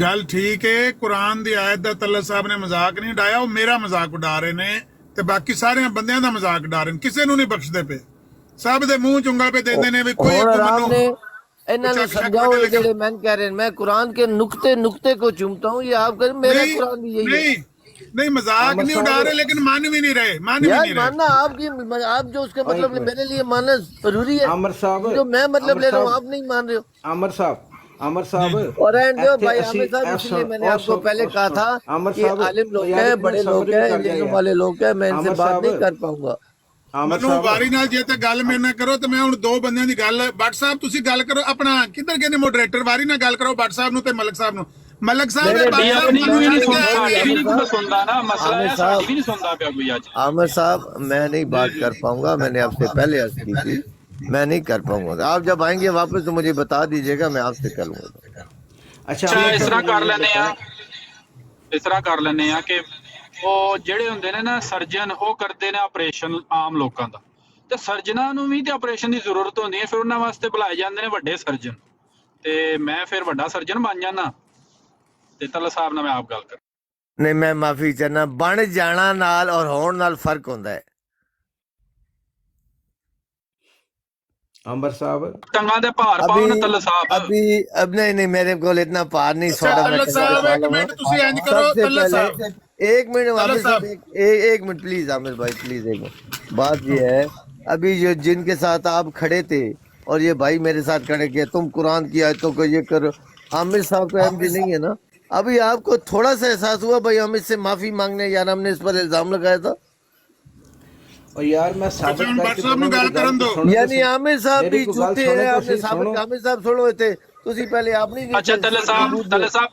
ਗੱਲ ਠੀਕ ਹੈ, ਕੁਰਾਨ ਦੀ ਆਇਤ ਦਾ ਤੱਲਾ ਸਾਹਿਬ ਨੇ ਮਜ਼ਾਕ ਨਹੀਂ ਉਡਾਇਆ, ਉਹ ਮੇਰਾ ਮਜ਼ਾਕ ਉਡਾ ਰਹੇ ਨੇ ਤੇ ਬਾਕੀ ਸਾਰਿਆਂ ਬੰਦਿਆਂ ਦਾ ਮਜ਼ਾਕ ਉਡਾ ਰਹੇ ਨੇ, ਕਿਸੇ ਨੂੰ ਨਹੀਂ ਬਖਸ਼ਦੇ ਪਏ, ਸਭ ਦੇ ਮੂੰਹ ਚ ਉਂਗਲ ਪੇ ਦਿੰਦੇ ਨੇ ਵੀ ਕੋਈ ਹੁਣ ਅੱਗੋਂ ਆਰਾਮ ਮੰਨੋ। ਨੇ انہوں نے چک شک سمجھاؤ وڈے یہ لکھے جڑے میں کہہ رہے ہیں میں قرآن کے نقطے کو چومتا ہوں، یہ آپ کہیں میرا نہیں قرآن بھی یہی ہے نہیں مذاق عامر نہیں اڑا صاحب رہے لیکن مان بھی نہیں رہے یار ماننا آپ کی آپ جو اس کا ایک مطلب منٹ میرے لیے ماننا ضروری ہے، عامر صاحب جو میں مطلب عامر لے رہا ہوں صاحب آپ نہیں مان رہے ہو۔ عامر جی صاحب جی اور رہن دو ایتھے بھائی اسی عامر صاحب، اس لیے میں نے آپ کو پہلے کہا تھا عامر کہ صاحب عالم لوگ یار ہیں، ایک منٹ بڑے لوگ صبر ہیں، بھی کر جائے علم یار والے لوگ ہیں، میں ان سے عامر بات صاحب نہیں کر پاؤں گا۔ عامر ਮੈਨੂੰ صاحب ਵਾਰੀ ਨਾਲ ਜੇ ਤੇ ਗੱਲ ਮੇਰੇ ਨਾਲ ਕਰੋ ਤੇ ਮੈਂ ਹੁਣ ਦੋ ਬੰਦਿਆਂ ਦੀ ਗੱਲ ਬੱਟ ਸਾਹਿਬ ਤੁਸੀਂ ਗੱਲ ਕਰੋ ਆਪਣਾ ਕਿੱਧਰ ਕਹਿੰਦੇ ਮੋਡਰੇਟਰ ਵਾਰੀ ਨਾਲ ਗੱਲ ਕਰੋ ਬੱਟ ਸਾਹਿਬ ਨੂੰ ਤੇ ਮਲਕ ਸਾਹਿਬ ਨੂੰ ਮਲਕ ਸਾਹਿਬ ਇਹ ਬੱਟ ਨਹੀਂ ਸਾਹਿਬ ਆਪਣੀ ਤੁਹਾਨੂੰ ਵੀ ਨਹੀਂ ਛੱਡ ਕੇ ਸੁਣ ਆਏ ਸਾਡੀ ਵੀ ਨੇ ਨਹੀਂ ਕੋਈ ਸੁਣਦਾ ਨਾ, ਮਸਲਾ عامر ਹੈ صاحب ਸਾਡੀ ਵੀ ਨਹੀਂ ਸੁਣਦਾ ਪਿਆ ਕੋਈ ਅੱਜ। عامر صاحب میں نہیں بات کر پاؤں گا، میں نے آپ سے پہلے عرض کی تھی میں نہیں کر پاؤں گا، آپ جب آئیں گے واپس تو مجھے بتا دیجیے گا، میں آپ سے کر لوں گا۔ اچھا ਅੱਛਾ عامر ਇਸ صاحب ਤਰ੍ਹਾਂ مجھے ਕਰ یہ ਲੈਂਦੇ ਆ بتائیں ਇਸ ਤਰ੍ਹਾਂ ਕਰ ਲੈਂਦੇ ਆ ਕਿ ਉਹ ਜਿਹੜੇ ਹੁੰਦੇ ਨੇ ਨਾ ਸਰਜਨ, ਉਹ ਕਰਦੇ ਨੇ ਆਪਰੇਸ਼ਨ ਆਮ ਲੋਕਾਂ ਦਾ, ਤੇ ਸਰਜਨਾਂ ਨੂੰ ਵੀ ਤੇ ਆਪਰੇਸ਼ਨ ਦੀ ਜ਼ਰੂਰਤ ਹੁੰਦੀ ਹੈ, ਫਿਰ ਉਹਨਾਂ ਵਾਸਤੇ ਬੁਲਾਏ ਜਾਂਦੇ ਨੇ ਵੱਡੇ ਸਰਜਨ, ਤੇ ਮੈਂ ਫਿਰ ਵੱਡਾ ਸਰਜਨ ਬਣ ਜਾਣਾ ਤੇ ਤੱਲਾ ਸਾਹਿਬ ਨਾਲ ਮੈਂ ਆਪ ਗੱਲ ਕਰ। نہیں میں معافی چاہنا، بن جانا نال اور ہون نال فرق ہوتا ہے۔ عامر صاحب ਟੰਗਾਂ ਦੇ ਭਾਰ ਪਾਓ ابھی ਨਾ ਤੱਲਾ ਸਾਹਿਬ। ابھی اب نہیں میرے کو اتنا پار نہیں ਅੱਛਾ سوڑا، میں ਤਲਤ ٹنگا ਸਾਹਿਬ پا ਇੱਕ لوں ਮਿੰਟ ਤੁਸੀਂ ਇੰਜ سب ਕਰੋ سے ਤਲਤ پہلے ਸਾਹਿਬ ایک منٹ تلت حافظ صاحب صاحب ایک منٹ پلیز عامر بھائی پلیز ایک منٹ، بات یہ ہے ابھی جو جن کے ساتھ آپ کھڑے تھے اور یہ بھائی میرے ساتھ کھڑے کیا تم قرآن کی آیتوں کو یہ کرو، عامر صاحب تو ایم ڈی نہیں ہے نا، ابھی آپ کو تھوڑا سا احساس ہوا بھائی ہم اس سے معافی مانگنے یار ہم نے اس پر الزام لگایا تھا؟ اور یار میں ਅੱਛਾ ثابت ਹੁਣ کر ਬੱਟ کے ਸਾਹਿਬ دوں ਨੂੰ میری ਗੱਲ گل ਕਰਨ تو ਦਿਓ سنو تو یعنی صحیح عامر صاحب میری بھی کو گل جھوٹے سنو ہیں، تو آپ نے صحیح ثابت سنو عامر صاحب سنو تھے تسی پہلے آپ نہیں ਅੱਛਾ تلے ਸਾਹਿਬ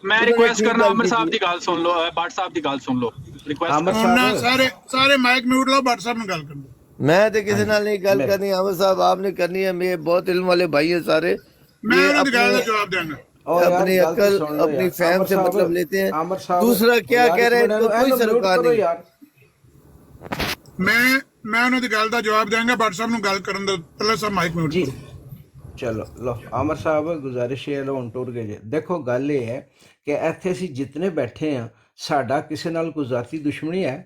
ਮੈਂ انہوں نے ਰਿਕੁਐਸਟ ٹھیک ਕਰਨਾ گل ਆਮਰ کی ਸਾਹਿਬ تھی۔ ਦੀ ਗੱਲ ਸੁਣ ਲਓ, ਭੱਟ ਸਾਹਿਬ ਦੀ ਗੱਲ ਸੁਣ ਲਓ, ਰਿਕੁਐਸਟ عامر ਕਰ। ਹੁਣ ਨਾ صاحب ਸਾਰੇ ਮਾਈਕ ਮਿਊਟ ਲਾਓ ਬੱਟ ਸਾਹਿਬ ਨੂੰ ਗੱਲ ਕਰਨ ਦਿਓ میں تو ہاں کسی جی نال نہیں گل میں کرنی، عامر صاحب آپ نے کرنی ہے، یہ بہت علم والے بھائی ہیں سارے، ਮੈਂ یہ ਉਹਨਾਂ ਦੀ اپنے ਗੱਲ ਦਾ جواب ਦਿਆਂਗਾ او یار اپنی گل تو عقل سن لو اپنی یار فہم عامر سے صاحب مطلب لیتے ہیں، عامر صاحب دوسرا او کیا یار کہہ ایک رہے ہیں منٹ ان کو کوئی اینو میوٹ سروکار کرو نہیں۔ یار ਮੈਂ ਉਹਨਾਂ ਦੀ ਗੱਲ ਦਾ ਜਵਾਬ ਦਿਆਂਗਾ ਬੱਟ ਸਾਹਿਬ ਨੂੰ ਗੱਲ ਕਰਨ ਦਿਓ ਤਲਤ ਸਾਹਿਬ ਮਾਈਕ ਮਿਊਟ جی ਕਰੋ ਚਲੋ ਲੋ ਆਮਰ ਸਾਹਿਬ ਗੁਜ਼ਾਰਿਸ਼ ਹੈ ਲੋ ਹੁਣ ਟੁਰ ਗਏ ਜੇ ਦੇਖੋ ਗੱਲ ਇਹ ਹੈ ਕਿ ਇੱਥੇ ਅਸੀਂ ਜਿਤਨੇ ਬੈਠੇ ਆ ਸਾਡਾ ਕਿਸੇ ਨਾਲ ਕੋਈ ਜ਼ਾਤੀ ਦੁਸ਼ਮਣੀ ਹੈ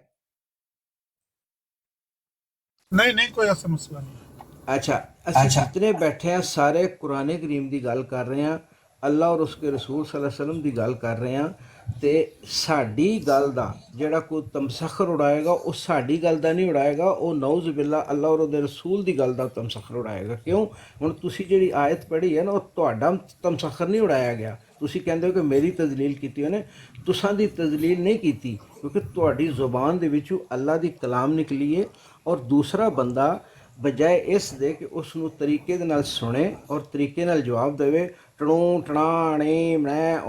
ਨਹੀਂ ਨਹੀਂ ਕੋਈ ਐਸਾ ਮਸਲਾ ਨਹੀਂ ਅੱਛਾ ਅਸੀਂ ਜਿਤਨੇ ਬੈਠੇ ਆ ਸਾਰੇ ਕੁਰਾਨ ਕਰੀਮ ਦੀ ਗੱਲ ਕਰ ਰਹੇ ਆ ਅੱਲਾ ਔਰ ਉਸਕੇ ਰਸੂਲ ਸੱਲੱਲਾਹੁ ਅਲੈਹਿ ਵਸੱਲਮ ਦੀ ਗੱਲ ਕਰ ਰਹੇ ਆ ਤੇ ਸਾਡੀ ਗੱਲ ਦਾ ਜਿਹੜਾ ਕੋਈ ਤਮਸਖਰ ਉਡਾਏਗਾ ਉਹ ਸਾਡੀ ਗੱਲ ਦਾ ਨਹੀਂ ਉਡਾਏਗਾ, ਉਹ ਨਊਜ਼ ਬਿੱਲਾ ਅੱਲਾ ਔਰ ਉਹਦੇ ਰਸੂਲ ਦੀ ਗੱਲ ਦਾ ਤਮਸਖਰ ਉਡਾਏਗਾ। ਕਿਉਂ? ਹੁਣ ਤੁਸੀਂ ਜਿਹੜੀ ਆਇਤ ਪੜ੍ਹੀ ਹੈ ਨਾ ਉਹ ਤੁਹਾਡਾ ਤਮਸਖਰ ਨਹੀਂ ਉਡਾਇਆ ਗਿਆ, ਤੁਸੀਂ ਕਹਿੰਦੇ ਹੋ ਕਿ ਮੇਰੀ ਤਜ਼ਲੀਲ ਕੀਤੀ ਉਹਨੇ, ਤੁਸਾਂ ਦੀ ਤਜ਼ਲੀਲ ਨਹੀਂ ਕੀਤੀ ਕਿਉਂਕਿ ਤੁਹਾਡੀ ਜ਼ੁਬਾਨ ਦੇ ਵਿੱਚੋਂ ਅੱਲਾ ਦੀ ਕਲਾਮ ਨਿਕਲੀ ਹੈ ਔਰ ਦੂਸਰਾ ਬੰਦਾ ਬਜਾਏ ਇਸ ਦੇ ਕਿ ਉਸ ਨੂੰ ਤਰੀਕੇ ਦੇ ਨਾਲ ਸੁਣੇ ਔਰ ਤਰੀਕੇ ਨਾਲ ਜਵਾਬ ਦੇਵੇ ਟਣੂ ਟਣਾਣੇ ਮੈਂ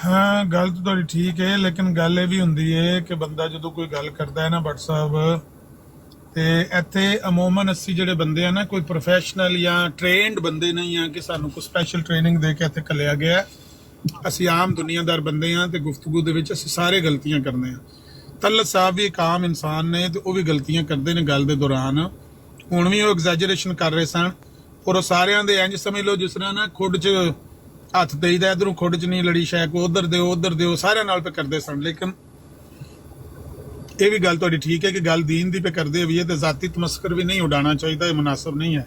ਹਾਂ ਗੱਲ ਤਾਂ ਤੁਹਾਡੀ ਠੀਕ ਹੈ ਲੇਕਿਨ ਗੱਲ ਇਹ ਵੀ ਹੁੰਦੀ ਹੈ ਕਿ ਬੰਦਾ ਜਦੋਂ ਕੋਈ ਗੱਲ ਕਰਦਾ ਹੈ ਨਾ ਬੱਟ ਸਾਹਿਬ ਤੇ ਇੱਥੇ ਅਮੂਮਨ ਅਸੀਂ ਜਿਹੜੇ ਬੰਦੇ ਆ ਨਾ ਕੋਈ ਪ੍ਰੋਫੈਸ਼ਨਲ ਜਾਂ ਟ੍ਰੇਨਡ ਬੰਦੇ ਨਹੀਂ ਆ ਕਿ ਸਾਨੂੰ ਕੋਈ ਸਪੈਸ਼ਲ ਟ੍ਰੇਨਿੰਗ ਦੇ ਕੇ ਇੱਥੇ ਘੱਲਿਆ ਗਿਆ, ਅਸੀਂ ਆਮ ਦੁਨੀਆਦਾਰ ਬੰਦੇ ਆ ਤੇ ਗੁਫ਼ਤਗੂ ਦੇ ਵਿੱਚ ਅਸੀਂ ਸਾਰੇ ਗਲਤੀਆਂ ਕਰਦੇ ਆ। ਤਲਤ ਸਾਹਿਬ ਵੀ ਇੱਕ ਆਮ ਇਨਸਾਨ ਨੇ ਤੇ ਉਹ ਵੀ ਗਲਤੀਆਂ ਕਰਦੇ ਨੇ ਗੱਲ ਦੇ ਦੌਰਾਨ, ਹੁਣ ਵੀ ਉਹ ਐਗਜ਼ੈਜਰੇਸ਼ਨ ਕਰ ਰਹੇ ਸਨ ਔਰ ਉਹ ਸਾਰਿਆਂ ਦੇ ਇੰਜ ਸਮਝ ਲਓ ਜਿਸ ਤਰ੍ਹਾਂ ਨਾ ਖੁੱਡ 'ਚ ਹੱਥ ਦੇਈਦਾ, ਇਧਰੋਂ ਖੁੱਡ 'ਚ ਨਹੀਂ ਲੜੀ ਸ਼ਾਇਕ ਉਧਰ ਦਿਓ ਸਾਰਿਆਂ ਨਾਲ ਪੇ ਕਰਦੇ ਸਨ। ਲੇਕਿਨ ਇਹ ਵੀ ਗੱਲ ਤੁਹਾਡੀ ਠੀਕ ਹੈ ਕਿ ਗੱਲ ਦੀਨ ਦੀ ਪੇ ਕਰਦੇ ਹੋਈਏ ਤੇ ਜ਼ਾਤੀ ਤਮਸਕਰ ਵੀ ਨਹੀਂ ਉਡਾਉਣਾ ਚਾਹੀਦਾ, ਇਹ ਮੁਨਾਸਬ ਨਹੀਂ ਹੈ।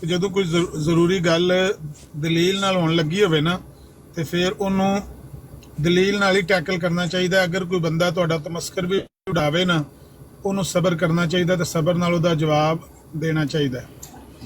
ਕਿ ਜਦੋਂ ਕੋਈ ਜ਼ਰੂਰੀ ਗੱਲ ਦਲੀਲ ਨਾਲ ਹੋਣ ਲੱਗੀ ਹੋਵੇ ਨਾ ਤੇ ਫਿਰ ਉਹਨੂੰ ਦਲੀਲ ਨਾਲ ਹੀ ਟੈਕਲ ਕਰਨਾ ਚਾਹੀਦਾ। ਅਗਰ ਕੋਈ ਬੰਦਾ ਤੁਹਾਡਾ ਤਮਸਕਰ ਵੀ ਉਡਾਵੇ ਨਾ ਉਹਨੂੰ ਸਬਰ ਕਰਨਾ ਚਾਹੀਦਾ ਤੇ ਸਬਰ ਨਾਲ ਉਹਦਾ ਜਵਾਬ ਦੇਣਾ ਚਾਹੀਦਾ।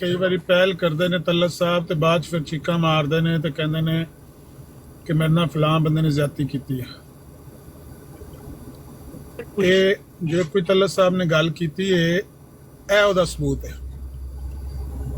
ਕਈ ਵਾਰੀ ਪਹਿਲ ਕਰਦੇ ਨੇ ਤਲਤ ਸਾਹਿਬ ਤੇ ਬਾਅਦ 'ਚ ਫਿਰ ਚੀਕਾਂ ਮਾਰਦੇ ਨੇ ਤੇ ਕਹਿੰਦੇ ਨੇ ਕਿ ਮੇਰੇ ਨਾਲ ਫਲਾਂ ਬੰਦੇ ਨੇ ਜ਼ਿਆਦਤੀ ਕੀਤੀ ਹੈ। ਇਹ ਜੋ ਕੋਈ ਤਲਤ ਸਾਹਿਬ ਨੇ ਗੱਲ ਕੀਤੀ ਹੈ, ਇਹ ਉਹਦਾ ਸਬੂਤ ਹੈ।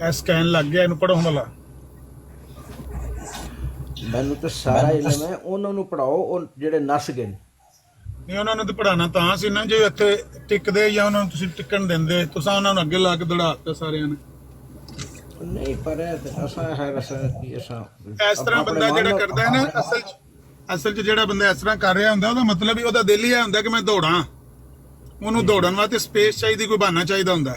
ਇਹ ਸਕੈਨ ਲੱਗ ਗਿਆ, ਇਹਨੂੰ ਪੜ੍ਹੋ ਵਾਲਾ। ਮੈਨੂੰ ਤਾਂ ਸਾਰਾ ਇਲਮ ਹੈ, ਉਹਨਾਂ ਨੂੰ ਪੜਾਓ ਉਹ ਜਿਹੜੇ ਨਸ ਗਏ ਨੇ। ਨਹੀਂ ਉਹਨਾਂ ਨੂੰ ਤਾਂ ਪੜ੍ਹਾਉਣਾ ਤਾਂ ਸੀ ਨਾ ਜੇ ਇੱਥੇ ਟਿਕਦੇ ਜਾਂ ਉਹਨਾਂ ਨੂੰ ਤੁਸੀਂ ਟਿਕਣ ਦਿੰਦੇ, ਤੁਸੀਂ ਉਹਨਾਂ ਨੂੰ ਅੱਗੇ ਲਾ ਕੇ ਦੜਾ ਦਿੱਤਾ ਸਾਰਿਆਂ ਨੇ। ਨਹੀਂ ਪਰ ਅਸਾਂ ਹੈ ਰਸਾਂ ਕੀ ਅਸਾਂ ਇਸ ਤਰ੍ਹਾਂ ਬੰਦਾ ਜਿਹੜਾ ਕਰਦਾ ਹੈ ਨਾ, ਅਸਲ 'ਚ ਜਿਹੜਾ ਬੰਦਾ ਇਸ ਤਰ੍ਹਾਂ ਕਰ ਰਿਹਾ ਹੁੰਦਾ, ਉਹਦਾ ਮਤਲਬ ਹੀ ਉਹਦਾ ਦਿਲ ਹੀ ਇਹ ਹੁੰਦਾ ਕਿ ਮੈਂ ਦੌੜਾਂ। ਉਹਨੂੰ ਦੌੜਨ ਵਾਸਤੇ ਸਪੇਸ ਚਾਹੀਦੀ, ਕੋਈ ਬਹਾਨਾ ਚਾਹੀਦਾ ਹੁੰਦਾ।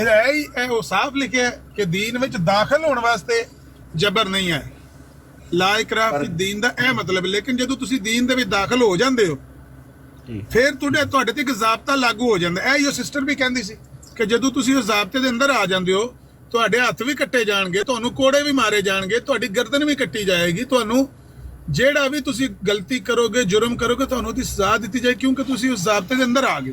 ਇਹ ਸਾਫ਼ ਲਿਖਿਆ ਕਿ ਦੀਨ ਵਿੱਚ ਦਾਖਲ ਹੋਣ ਵਾਸਤੇ ਜਬਰ ਨਹੀਂ ਹੈ। ਲਾ ਇਕਰਾਹ ਫੀ ਦੀਨ ਦਾ ਇਹ ਮਤਲਬ। ਲੇਕਿਨ ਜਦੋਂ ਤੁਸੀਂ ਦੀਨ ਦੇ ਵਿੱਚ ਦਾਖਲ ਹੋ ਜਾਂਦੇ ਹੋ ਫਿਰ ਤੁਹਾਡੇ ਤੇ ਇੱਕ ਜ਼ਾਬਤਾ ਲਾਗੂ ਹੋ ਜਾਂਦਾ। ਇਹ ਸਿਸਟਰ ਵੀ ਕਹਿੰਦੀ ਸੀ ਕਿ ਜਦੋਂ ਤੁਸੀਂ ਉਸ ਜ਼ਾਬਤੇ ਦੇ ਅੰਦਰ ਆ ਜਾਂਦੇ ਹੋ ਤੁਹਾਡੇ ਹੱਥ ਵੀ ਕੱਟੇ ਜਾਣਗੇ, ਤੁਹਾਨੂੰ ਕੋੜੇ ਵੀ ਮਾਰੇ ਜਾਣਗੇ, ਤੁਹਾਡੀ ਗਰਦਨ ਵੀ ਕੱਟੀ ਜਾਏਗੀ, ਤੁਹਾਨੂੰ ਜਿਹੜਾ ਵੀ ਤੁਸੀਂ ਗਲਤੀ ਕਰੋਗੇ, ਜੁਰਮ ਕਰੋਗੇ, ਤੁਹਾਨੂੰ ਉਹਦੀ ਸਜ਼ਾ ਦਿੱਤੀ ਜਾਏ ਕਿਉਂਕਿ ਤੁਸੀਂ ਉਸ ਜ਼ਾਬਤੇ ਦੇ ਅੰਦਰ ਆ ਗਏ।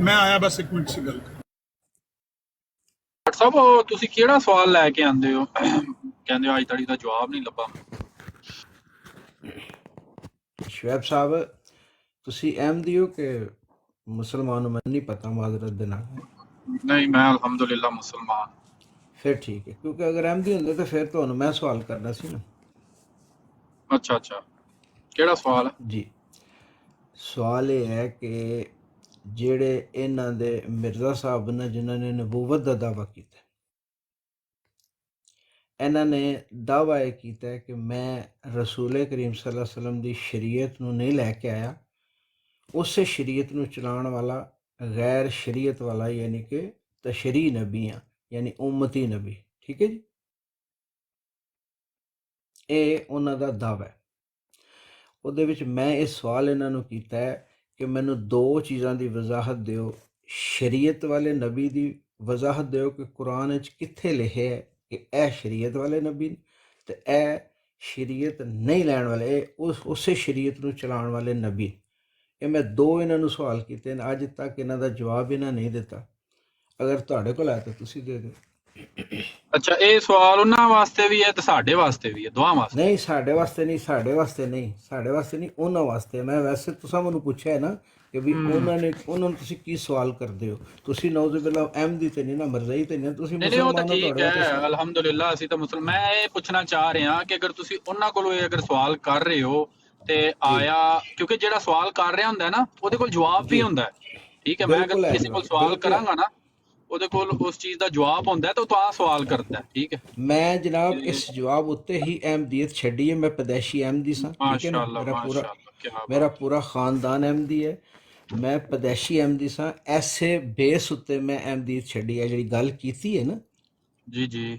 ਮੈਂ ਆਇਆ ਬਸ 1 ਮਿੰਟ ਸੀ ਗੱਲ ਕਰ। ਡਾਕਟਰ ਸਾਹਿਬ ਉਹ ਤੁਸੀਂ ਕਿਹੜਾ ਸਵਾਲ ਲੈ ਕੇ ਆਂਦੇ ਹੋ? ਕਹਿੰਦੇ ਹੋ ਅੱਜ ਤੱਕ ਦਾ ਜਵਾਬ ਨਹੀਂ ਲੱਭਾ। ਸ਼ੁਐਬ ਸਾਹਿਬ ਤੁਸੀਂ ਅਹਿਮਦੀ ਹੋ ਕਿ ਮੁਸਲਮਾਨ ਹੋ? ਮੈਨੂੰ ਨਹੀਂ ਪਤਾ ਮਾਜ਼ਰਤ ਦੇ ਨਾਲ। ਨਹੀਂ ਮੈਂ ਅਲਹਮਦੁਲਿਲਾ ਮੁਸਲਮਾਨ। ਫਿਰ ਠੀਕ ਹੈ, ਕਿਉਂਕਿ ਅਗਰ ਅਹਿਮਦੀ ਹੁੰਦੇ ਤਾਂ ਫਿਰ ਤੁਹਾਨੂੰ ਮੈਂ ਸਵਾਲ ਕਰਨਾ ਸੀ ਨਾ। ਅੱਛਾ ਕਿਹੜਾ ਸਵਾਲ ਹੈ ਜੀ ਸਵਾਲ ਇਹ ਹੈ ਕਿ ਜਿਹੜੇ ਇਹਨਾਂ ਦੇ ਮਿਰਜ਼ਾ ਸਾਹਿਬ ਨੇ ਜਿਨ੍ਹਾਂ ਨੇ ਨਬੂਵਤ ਦਾ ਦਾਅਵਾ ਕੀਤਾ, ਇਹਨਾਂ ਨੇ ਦਾਅਵਾ ਇਹ ਕੀਤਾ ਕਿ ਮੈਂ ਰਸੂਲ ਕਰੀਮ ਸੱਲੱਲਾਹੁ ਅਲੈਹਿ ਵਸੱਲਮ ਦੀ ਸ਼ਰੀਅਤ ਨੂੰ ਨਹੀਂ ਲੈ ਕੇ ਆਇਆ, ਉਸੇ ਸ਼ਰੀਅਤ ਨੂੰ ਚਲਾਉਣ ਵਾਲਾ ਗੈਰ ਸ਼ਰੀਅਤ ਵਾਲਾ ਯਾਨੀ ਕਿ ਤਸ਼ਰੀ ਨਬੀ ਆ, ਯਾਨੀ ਉਮਤੀ ਨਬੀ। ਠੀਕ ਹੈ ਜੀ, ਇਹ ਉਹਨਾਂ ਦਾ ਦਾਅਵਾ ਹੈ। ਉਹਦੇ ਵਿੱਚ ਮੈਂ ਇਹ ਸਵਾਲ ਇਹਨਾਂ ਨੂੰ ਕੀਤਾ ਹੈ ਕਿ ਮੈਨੂੰ 2 ਚੀਜ਼ਾਂ ਦੀ ਵਜ਼ਾਹਤ ਦਿਓ। ਸ਼ਰੀਅਤ ਵਾਲੇ ਨਬੀ ਦੀ ਵਜ਼ਾਹਤ ਦਿਓ ਕਿ ਕੁਰਾਨ ਵਿੱਚ ਕਿੱਥੇ ਲਿਖਿਆ ਹੈ ਕਿ ਇਹ ਸ਼ਰੀਅਤ ਵਾਲੇ ਨਬੀ ਨੇ ਤੇ ਇਹ ਸ਼ਰੀਅਤ ਨਹੀਂ ਲੈਣ ਵਾਲੇ, ਇਹ ਉਸੇ ਸ਼ਰੀਅਤ ਨੂੰ ਚਲਾਉਣ ਵਾਲੇ ਨਬੀ। ਇਹ ਮੈਂ 2 ਇਹਨਾਂ ਨੂੰ ਸਵਾਲ ਕੀਤੇ ਨੇ, ਅੱਜ ਤੱਕ ਇਹਨਾਂ ਦਾ ਜਵਾਬ ਇਹਨਾਂ ਨਹੀਂ ਦਿੱਤਾ। ਅਗਰ ਤੁਹਾਡੇ ਕੋਲ ਹੈ ਤਾਂ ਤੁਸੀਂ ਦੇ ਦਿਓ। ਅੱਛਾ, ਇਹ ਸਵਾਲ ਉਹਨਾਂ ਵਾਸਤੇ ਵੀ ਹੈ ਤੇ ਸਾਡੇ ਵਾਸਤੇ ਵੀ ਹੈ, ਦੋਵਾਂ ਵਾਸਤੇ। ਨਹੀਂ ਸਾਡੇ ਵਾਸਤੇ ਨਹੀਂ, ਸਾਡੇ ਵਾਸਤੇ ਨਹੀਂ, ਸਾਡੇ ਵਾਸਤੇ ਨਹੀਂ, ਉਹਨਾਂ ਵਾਸਤੇ। ਮੈਂ ਵੈਸੇ ਤੁਸੀਂ ਮੈਨੂੰ ਪੁੱਛਿਆ ਹੈ ਨਾ ਕਿ ਵੀ ਉਹਨਾਂ ਨੂੰ ਤੁਸੀਂ ਕੀ ਸਵਾਲ ਕਰਦੇ ਹੋ। ਤੁਸੀਂ ਨੌਜ਼ ਬਿਲਾ ਅਹਿਮਦੀ ਤੇ ਨਹੀਂ ਨਾ, ਮਰਜ਼ਈ ਤੇ ਨਹੀਂ, ਤੁਸੀਂ ਨਹੀਂ ਨਹੀਂ, ਉਹ ਤਾਂ ਮੁਸਲਮਾਨ ਹੋ, ਠੀਕ ਤੁਹਾਡੇ ਵਾਸਤੇ ਹੈ, ਅਲਹਮਦੁਲਿਲਾ ਅਸੀਂ ਤਾਂ ਮੁਸਲਮਾਨ। ਮੈਂ ਇਹ ਪੁੱਛਣਾ ਚਾਹ ਰਿਹਾ ਕਿ ਅਗਰ ਤੁਸੀਂ ਉਹਨਾਂ ਕੋਲੋਂ ਇਹ ਅਗਰ ਸਵਾਲ ਕਰ ਰਹੇ ਹੋ ਤੇ ਜੀ ਆਇਆ, ਕਿਉਂਕਿ ਜਿਹੜਾ ਸਵਾਲ ਕਰ ਰਿਹਾ ਹੁੰਦਾ ਹੈ ਨਾ ਉਹਦੇ ਕੋਲ ਜਵਾਬ ਵੀ ਜੀ ਹੁੰਦਾ ਹੈ। ਠੀਕ ਹੈ, ਮੈਂ ਅਗਰ ਬਿਲਕੁਲ ਹੈ ਕਿਸੇ ਕੋਲ ਜਵਾਬ, ਸਵਾਲ ਬਿਲਕੁਲ ਹੈ। ਕਰਾਂਗਾ ਨਾ, ਉਹਦੇ ਕੋਲ ਉਸ ਚੀਜ਼ ਦਾ ਜਵਾਬ ਹੁੰਦਾ ਹੈ ਤਾਂ ਉਹ ਤਾਂ ਸਵਾਲ ਕਰਦਾ ਹੈ। ਠੀਕ ਹੈ, ਮੈਂ ਜਨਾਬ ਤੇ ਇਸ ਜਵਾਬ ਉੱਤੇ ਹੀ ਅਹਿਮਦੀਅਤ ਛੱਡੀ ਹੈ। ਮੈਂ ਪੈਦਾਇਸ਼ੀ ਅਹਿਮਦੀ ਸਾਂ, ਠੀਕ ਹੈ ਨਾ, ਮਾਸ਼ਾਅੱਲਾ ਮਾਸ਼ਾਅੱਲਾ, ਕੀ ਮੇਰਾ ਬਾਤ। ਪੂਰਾ ਖਾਨਦਾਨ ਅਹਿਮਦੀ ਹੈ। ਮੈਂ ਪੈਦਾਇਸ਼ੀ ਅਹਿਮਦੀ ਸਾਂ, ਐਸੇ ਬੇਸ ਉੱਤੇ ਮੈਂ ਅਹਿਮਦੀਅਤ ਛੱਡੀ ਹੈ। ਜਿਹੜੀ ਗੱਲ ਕੀਤੀ ਹੈ ਨਾ, ਜੀ ਜੀ,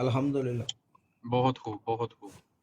ਅਲਹਮਦੁਲਿਲਾ। ਬਹੁਤ ਖੂਬ ਬਹੁਤ ਖੂਬ।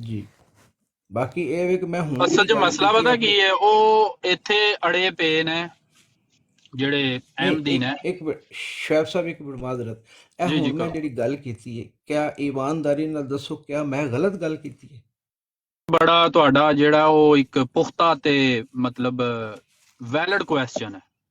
ਜੀ ਬਾਕੀ ਇਹ ਵੀ ਕਿ ਮੈਂ ਹੁਣ ਅਸਲ ਜਿਹੜੀ 'ਚ ਗੱਲ ਮਸਲਾ ਕੀਤੀ ਪਤਾ ਆਪਣੀ, ਕੀ ਹੈ, ਉਹ ਇੱਥੇ ਅੜੇ ਪਏ ਨੇ ਜਿਹੜੇ ਨਹੀਂ ਅਹਿਮਦੀ ਨੇ। ਇੱਕ ਮਿੰਟ ਸ਼ੁਐਬ ਸਾਹਿਬ, ਇੱਕ ਮਿੰਟ ਮਾਜ਼ਰਤ। ਇਹ ਜੀ ਜੀ ਹੁਣ ਮੈਂ ਕਰੋ। ਜਿਹੜੀ ਗੱਲ ਕੀਤੀ ਹੈ, ਕਿਆ ਈਮਾਨਦਾਰੀ ਨਾਲ ਦੱਸੋ, ਕਿਆ ਮੈਂ ਗਲਤ ਗੱਲ ਕੀਤੀ ਹੈ? ਬੜਾ ਤੁਹਾਡਾ ਜਿਹੜਾ ਉਹ ਇੱਕ ਪੁਖਤਾ ਤੇ ਮਤਲਬ ਵੈਲਿਡ ਕੁਐਸਚਨ ਹੈ,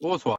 ਉਹ ਸਵਾਲ।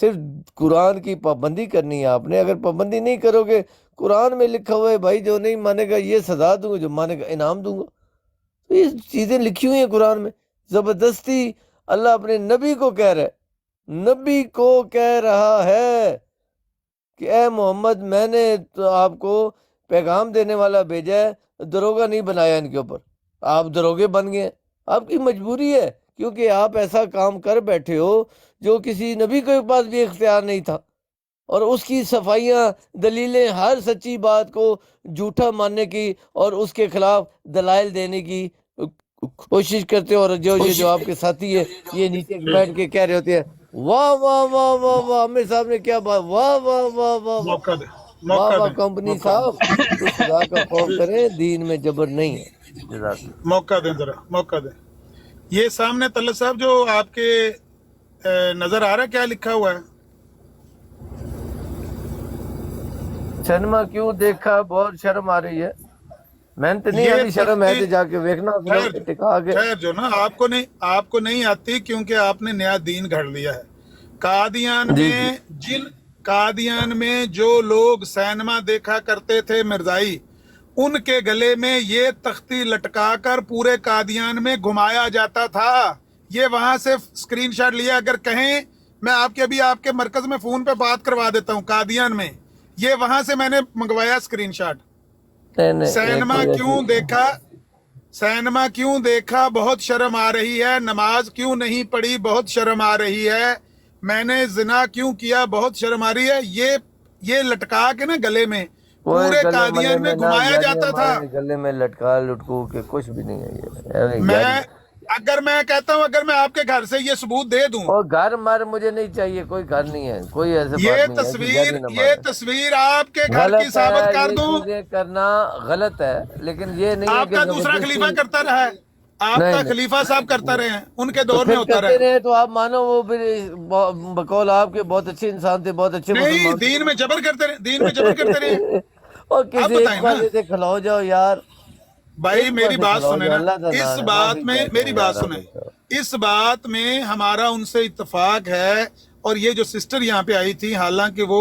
صرف قرآن کی پابندی کرنی ہے آپ نے. اگر پابندی نہیں کرو گے، قرآن میں لکھا ہوا ہے بھائی جو نہیں مانے گا یہ سزا دوں گا، جو مانے گا انعام دوں گا. تو یہ چیزیں لکھی ہوئی ہیں قرآن میں. زبردستی اللہ اپنے نبی کو کہہ رہا ہے، نبی کو کہہ رہا ہے کہ اے محمد میں نے تو آپ کو پیغام دینے والا بھیجا ہے، دروگہ نہیں بنایا ان کے اوپر. آپ دروگے بن گئے. آپ کی مجبوری ہے، کیونکہ آپ ایسا کام کر بیٹھے ہو جو کسی نبی کے پاس بھی اختیار نہیں تھا، اور اس کی صفائیاں دلیلیں ہر سچی بات کو جھوٹا ماننے کی اور اس کے خلاف دلائل دینے کی کوشش کرتے ہو. اور جو آپ کے ساتھی ہے یہ نیچے بیٹھ کے کہہ رہے ہوتے ہیں واہ واہ واہ واہ واہ عامر صاحب نے کیا بات، واہ واہ واہ واہ واہ موقع دیں، واہ موقع واہ دیں، کمپنی صاحب. تو خدا کا خوف کریں، دین میں جبر نہیں ہے. جزاک اللہ. موقع دیں، ذرا موقع دیں. یہ سامنے طلعت صاحب جو آپ کے نظر آ رہا ہے کیا لکھا ہوا ہے؟ سنیما کیوں دیکھا، بہت شرم آ رہی ہے. میں نے تو نہیں آتی شرم ہے تو جا کے دیکھنا ٹکا کے. خیر جو نا آپ کو نہیں آتی کیونکہ آپ نے نیا دین گھڑ لیا ہے. قادیان میں جو لوگ سینما دیکھا کرتے تھے مرزائی، ان کے گلے میں یہ تختی لٹکا کر پورے قادیان میں گھمایا جاتا تھا. یہ وہاں سے سکرین شاٹ لیا، اگر کہیں میں آپ کے مرکز میں فون پہ بات کروا دیتا ہوں. قادیان میں یہ وہاں سے میں نے منگوایا سکرین شاٹ. سینما کیوں دیکھا بہت شرم آ رہی ہے. نماز کیوں نہیں پڑھی بہت شرم آ رہی ہے. میں نے زنا کیوں کیا بہت شرم آ رہی ہے. یہ لٹکا کے نا گلے میں پورے قادیان میں گھمایا جاتا تھا. گلے میں لٹکا لٹکو کے کچھ بھی نہیں ہے. اگر میں کہتا ہوں اگر میں آپ کے گھر سے یہ ثبوت دے دوں، اور گھر مار مجھے نہیں چاہیے، کوئی گھر نہیں ہے، کوئی ایسے یہ تصویر آپ کے گھر کی ثابت کر دوں. چیزیں کرنا غلط ہے، لیکن یہ نہیں ہے آپ کا دوسرا خلیفہ کرتا رہا ہے، آپ کا خلیفہ صاحب کرتا رہے ہیں، ان کے دور میں ہوتا رہا. تو آپ مانو وہ بقول آپ کے بہت اچھے انسان تھے، بہت اچھے نہیں، دین میں جبر کرتے رہے. اور کسی ایک والے سے کھلاؤ جاؤ یار. بھائی میری بات سنیں نا، اس بات میں ہمارا ان سے اتفاق ہے. اور یہ جو سسٹر یہاں پہ آئی تھی، حالانکہ وہ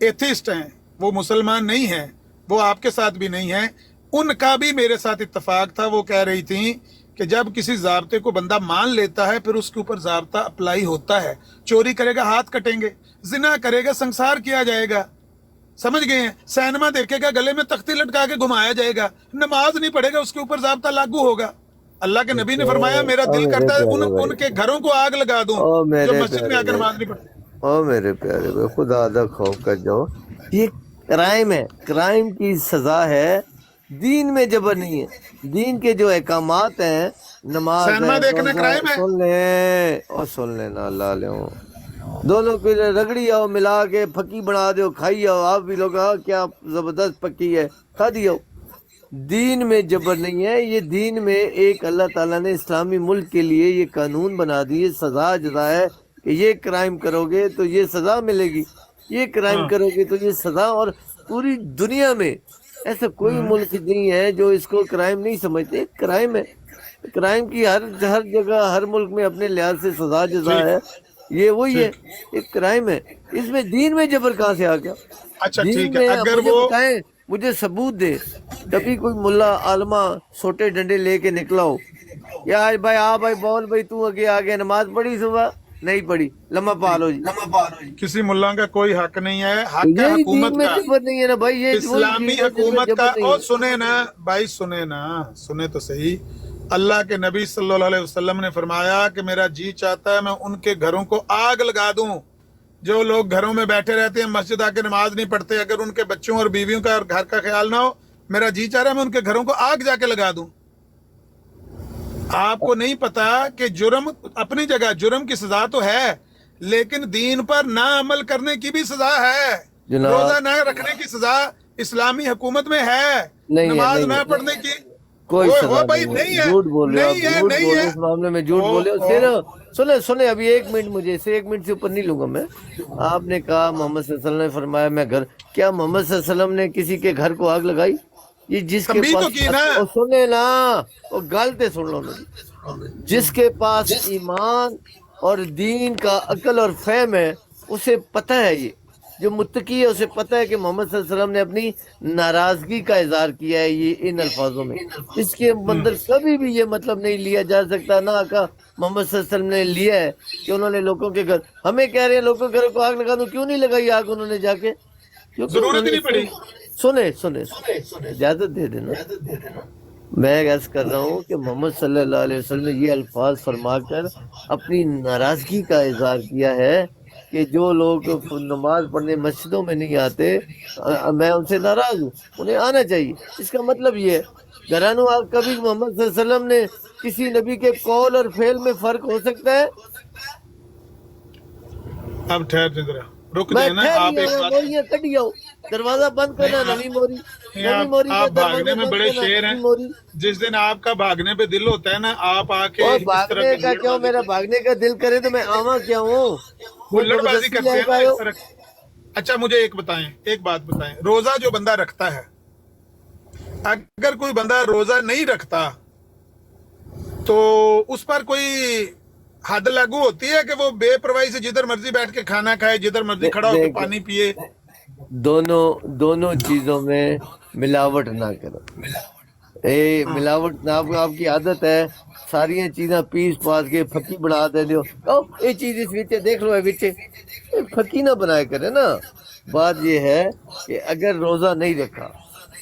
ایتھسٹ ہیں، وہ مسلمان نہیں ہیں، وہ آپ کے ساتھ بھی نہیں ہیں، ان کا بھی میرے ساتھ اتفاق تھا. وہ کہہ رہی تھیں کہ جب کسی ضابطے کو بندہ مان لیتا ہے پھر اس کے اوپر ضابطہ اپلائی ہوتا ہے. چوری کرے گا ہاتھ کٹیں گے، زنا کرے گا سنسار کیا جائے گا. سمجھ گئے ہیں؟ سینما دیکھے گا گلے میں تختی لٹکا کے گھمایا جائے گا. نماز نہیں پڑھے گا اس کے اوپر ضابطہ لاگو ہوگا. اللہ کے نبی نے فرمایا میرا دل کرتا ہے ان کے گھروں کو آگ لگا دوں جو مسجد میں آ کر نماز نہیں پڑھتے. او میرے پیارے بھائی، خدا دا خوف کر جاؤ. یہ کرائم ہے، کرائم کی سزا ہے. دین میں جبر نہیں ہے. دین کے جو احکامات ہیں، نماز سینما دیکھنا کرائم ہے. سن لینا اللہ علیہ دونوں کو رگڑی آؤ، ملا کے پھکی بنا دو، کھائی آؤ. آپ بھی لوگ کیا زبردست پکی ہے، کھا دی آؤ. دین میں جبر نہیں ہے. یہ دین میں ایک اللہ تعالیٰ نے اسلامی ملک کے لیے یہ قانون بنا دیے، سزا جزا ہے کہ یہ کرائم کرو گے تو یہ سزا ملے گی، یہ کرائم کرو گے تو یہ سزا. اور پوری دنیا میں ایسا کوئی ملک نہیں ہے جو اس کو کرائم نہیں سمجھتے. کرائم ہے. کرائم کی ہر جگہ ہر ملک میں اپنے لحاظ سے سزا جزا ہے. یہ وہی ہے، ایک کرائم ہے. اس میں دین میں جبر کہاں سے آ گیا؟ اچھا دین ٹھیک ہے، میں اگر مجھے وہ بتائیں، مجھے ثبوت دے کبھی کوئی ملا عالمہ سوٹے ڈنڈے لے کے نکلا ہو یا آج بھائی بول بھائی تو آگے نماز پڑھی صبح نہیں پڑھی لمحہ پال ہو جی. کسی ملا کا کوئی حق نہیں ہے. حق ہے یہی حکومت دین میں کا، جبر نہیں ہے نا بھائی. یہ اسلامی حکومت کا. اور سنیں نا بھائی، سنیں تو صحیح. اللہ کے نبی صلی اللہ علیہ وسلم نے فرمایا کہ میرا جی چاہتا ہے میں ان کے گھروں کو آگ لگا دوں جو لوگ گھروں میں بیٹھے رہتے ہیں، مسجد آ کے نماز نہیں پڑھتے. اگر ان کے بچوں اور بیویوں کا اور گھر کا خیال نہ ہو، میرا جی چاہ رہا ہے میں ان کے گھروں کو آگ جا کے لگا دوں. آپ کو نہیں پتا کہ جرم اپنی جگہ جرم کی سزا تو ہے، لیکن دین پر نہ عمل کرنے کی بھی سزا ہے. روزہ نہ رکھنے کی سزا اسلامی حکومت میں ہے. نماز نہ پڑھنے کی کوئی سزا نہیں ہے. جھوٹ بول رہے ہو اس معاملے میں، جھوٹ بولے. سنیں ابھی 1 منٹ، مجھے اسے 1 منٹ سے اوپر نہیں لوں گا میں. آپ نے کہا محمد صلی اللہ علیہ وسلم نے فرمایا میں گھر، کیا محمد صلی اللہ علیہ وسلم نے کسی کے گھر کو آگ لگائی؟ یہ جس کے پاس سنیں نا، وہ غلطیں سن لو. جس کے پاس ایمان اور دین کا عقل اور فہم ہے اسے پتہ ہے، یہ جو متقی ہے اسے پتہ ہے کہ محمد صلی اللہ علیہ وسلم نے اپنی ناراضگی کا اظہار کیا ہے یہ ان الفاظوں میں. اس کے اندر کبھی بھی یہ مطلب نہیں لیا جا سکتا، نہ آقا محمد صلی اللہ علیہ وسلم نے لیا ہے کہ انہوں نے لوگوں کے گھر، ہمیں کہہ رہے ہیں لوگوں کے گھروں کو آگ لگا دوں، کیوں نہیں لگائی آگ انہوں نے جا کے؟ کیونکہ ضرورت انہوں ہی نے نہیں پڑی. سنے اجازت دے دینا. میں عرض کر رہا ہوں کہ محمد صلی اللہ علیہ وسلم نے یہ الفاظ فرما کر اپنی ناراضگی کا اظہار کیا ہے کہ جو لوگ نماز پڑھنے مسجدوں میں نہیں آتے میں ان سے ناراض ہوں، انہیں آنا چاہیے. اس کا مطلب یہ ہے گھرانوں، آپ کبھی محمد صلی اللہ علیہ وسلم نے کسی نبی کے قول اور فعل میں فرق ہو سکتا ہے؟ اب ٹھہر ذرا، رک میں جائیں نا ٹھہر آپ نہیں ایک ہوں، بات. موریاں کٹی آؤ، دروازہ بند کرنا نوی موری، نوی موری آپ کا بھاگنے دروازہ میں بند بڑے کرنا شیر ہیں. نوی موری. جس دن آپ کا بھاگنے پہ دل ہوتا ہے نا، آپ آ کے اور اس طرح بھاگنے کی کا ہلڑ کیوں، بازی میرا بھاگنے کا دل کرے تو میں آواں کیا ہوں؟ کوئی ہلڑ بازی زبردستی کرتے لے ہیں کے نا آئے ہو؟ اس طرح. اچھا مجھے ایک بات بتائیں، روزہ جو بندہ رکھتا ہے، اگر کوئی بندہ روزہ نہیں رکھتا تو اس پر کوئی حد لاگو ہوتی ہے کہ وہ بے پرواہی سے جدھر مرضی بیٹھ کے کھانا کھائے، جدھر مرضی کھڑا ہو کے دیکھ، پانی پیے؟ دونوں چیزوں میں ملاوٹ نہ کرو. ملاوٹ نہ، آپ کی عادت ہے ساری چیزاں پیس پاس کے پھکی بنا دے دیو، یہ چیز اس وچے دیکھ لو، وچے پھکی نہ بنائے کرے نا. بات یہ ہے کہ اگر روزہ نہیں رکھا،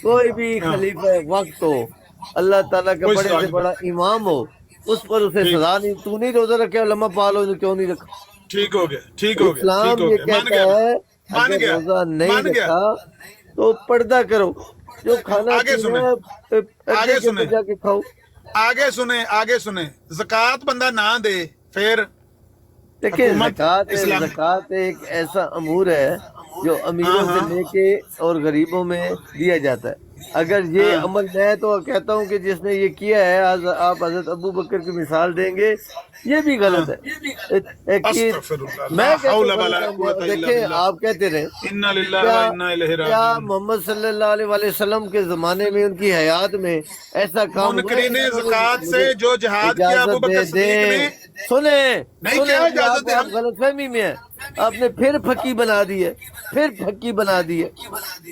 کوئی بھی خلیفہ وقت ہو، اللہ تعالیٰ کا کوئی بڑے سوال سے نہیں. بڑا امام ہو، اس پر اسے ٹھیک سزا نہیں. تو نہیں روزہ رکھے، لمحہ پالو کیوں نہیں رکھا؟ ٹھیک ہو گیا، ٹھیک ہو گیا، ٹھیک اسلام ہو یہ گیا، مان کہتا گیا میں، ہے مان اگر گیا، روزہ نہیں مان گیا. رکھا تو پردہ کرو، جو کھانا آگے پینا سنیں، ہے پردے آگے کے اندر سنیں، جا کے کھاؤ. آگے سنیں. زکوٰۃ بندہ نہ دے پھر دیکھیں، حکومت اسلامی. زکوٰۃ ایک ایسا امور ہے جو ہاں امیروں سے ہاں لے کے اور غریبوں میں دیا جاتا ہے. اگر یہ ہاں. عمل، میں تو کہتا ہوں کہ جس نے یہ کیا ہے، آپ حضرت ابو بکر کی مثال دیں گے، یہ بھی ہاں. غلط ہے کہ استغفر اللہ، لا میں کہتا حول ہوں ولا غلط قوت ہے. الا دیکھیں باللہ. آپ کہتے رہے، انا للہ و کیا انا الیہ کیا راجعون. محمد صلی اللہ علیہ وسلم کے زمانے میں، ان کی حیات میں ایسا کام ہوا ہے؟ منکرین انہوں نے زکوٰۃ سے مجھے جو جہاد کیا ابو اجازت دے بکر صدیق نے، دیں. سنیں نہیں کیا جی، اجازت دے آپ ہم. غلط فہمی میں ہیں. آپ نے پھر پھکی بنا دی ہے، پھر پھکی بنا دی ہے.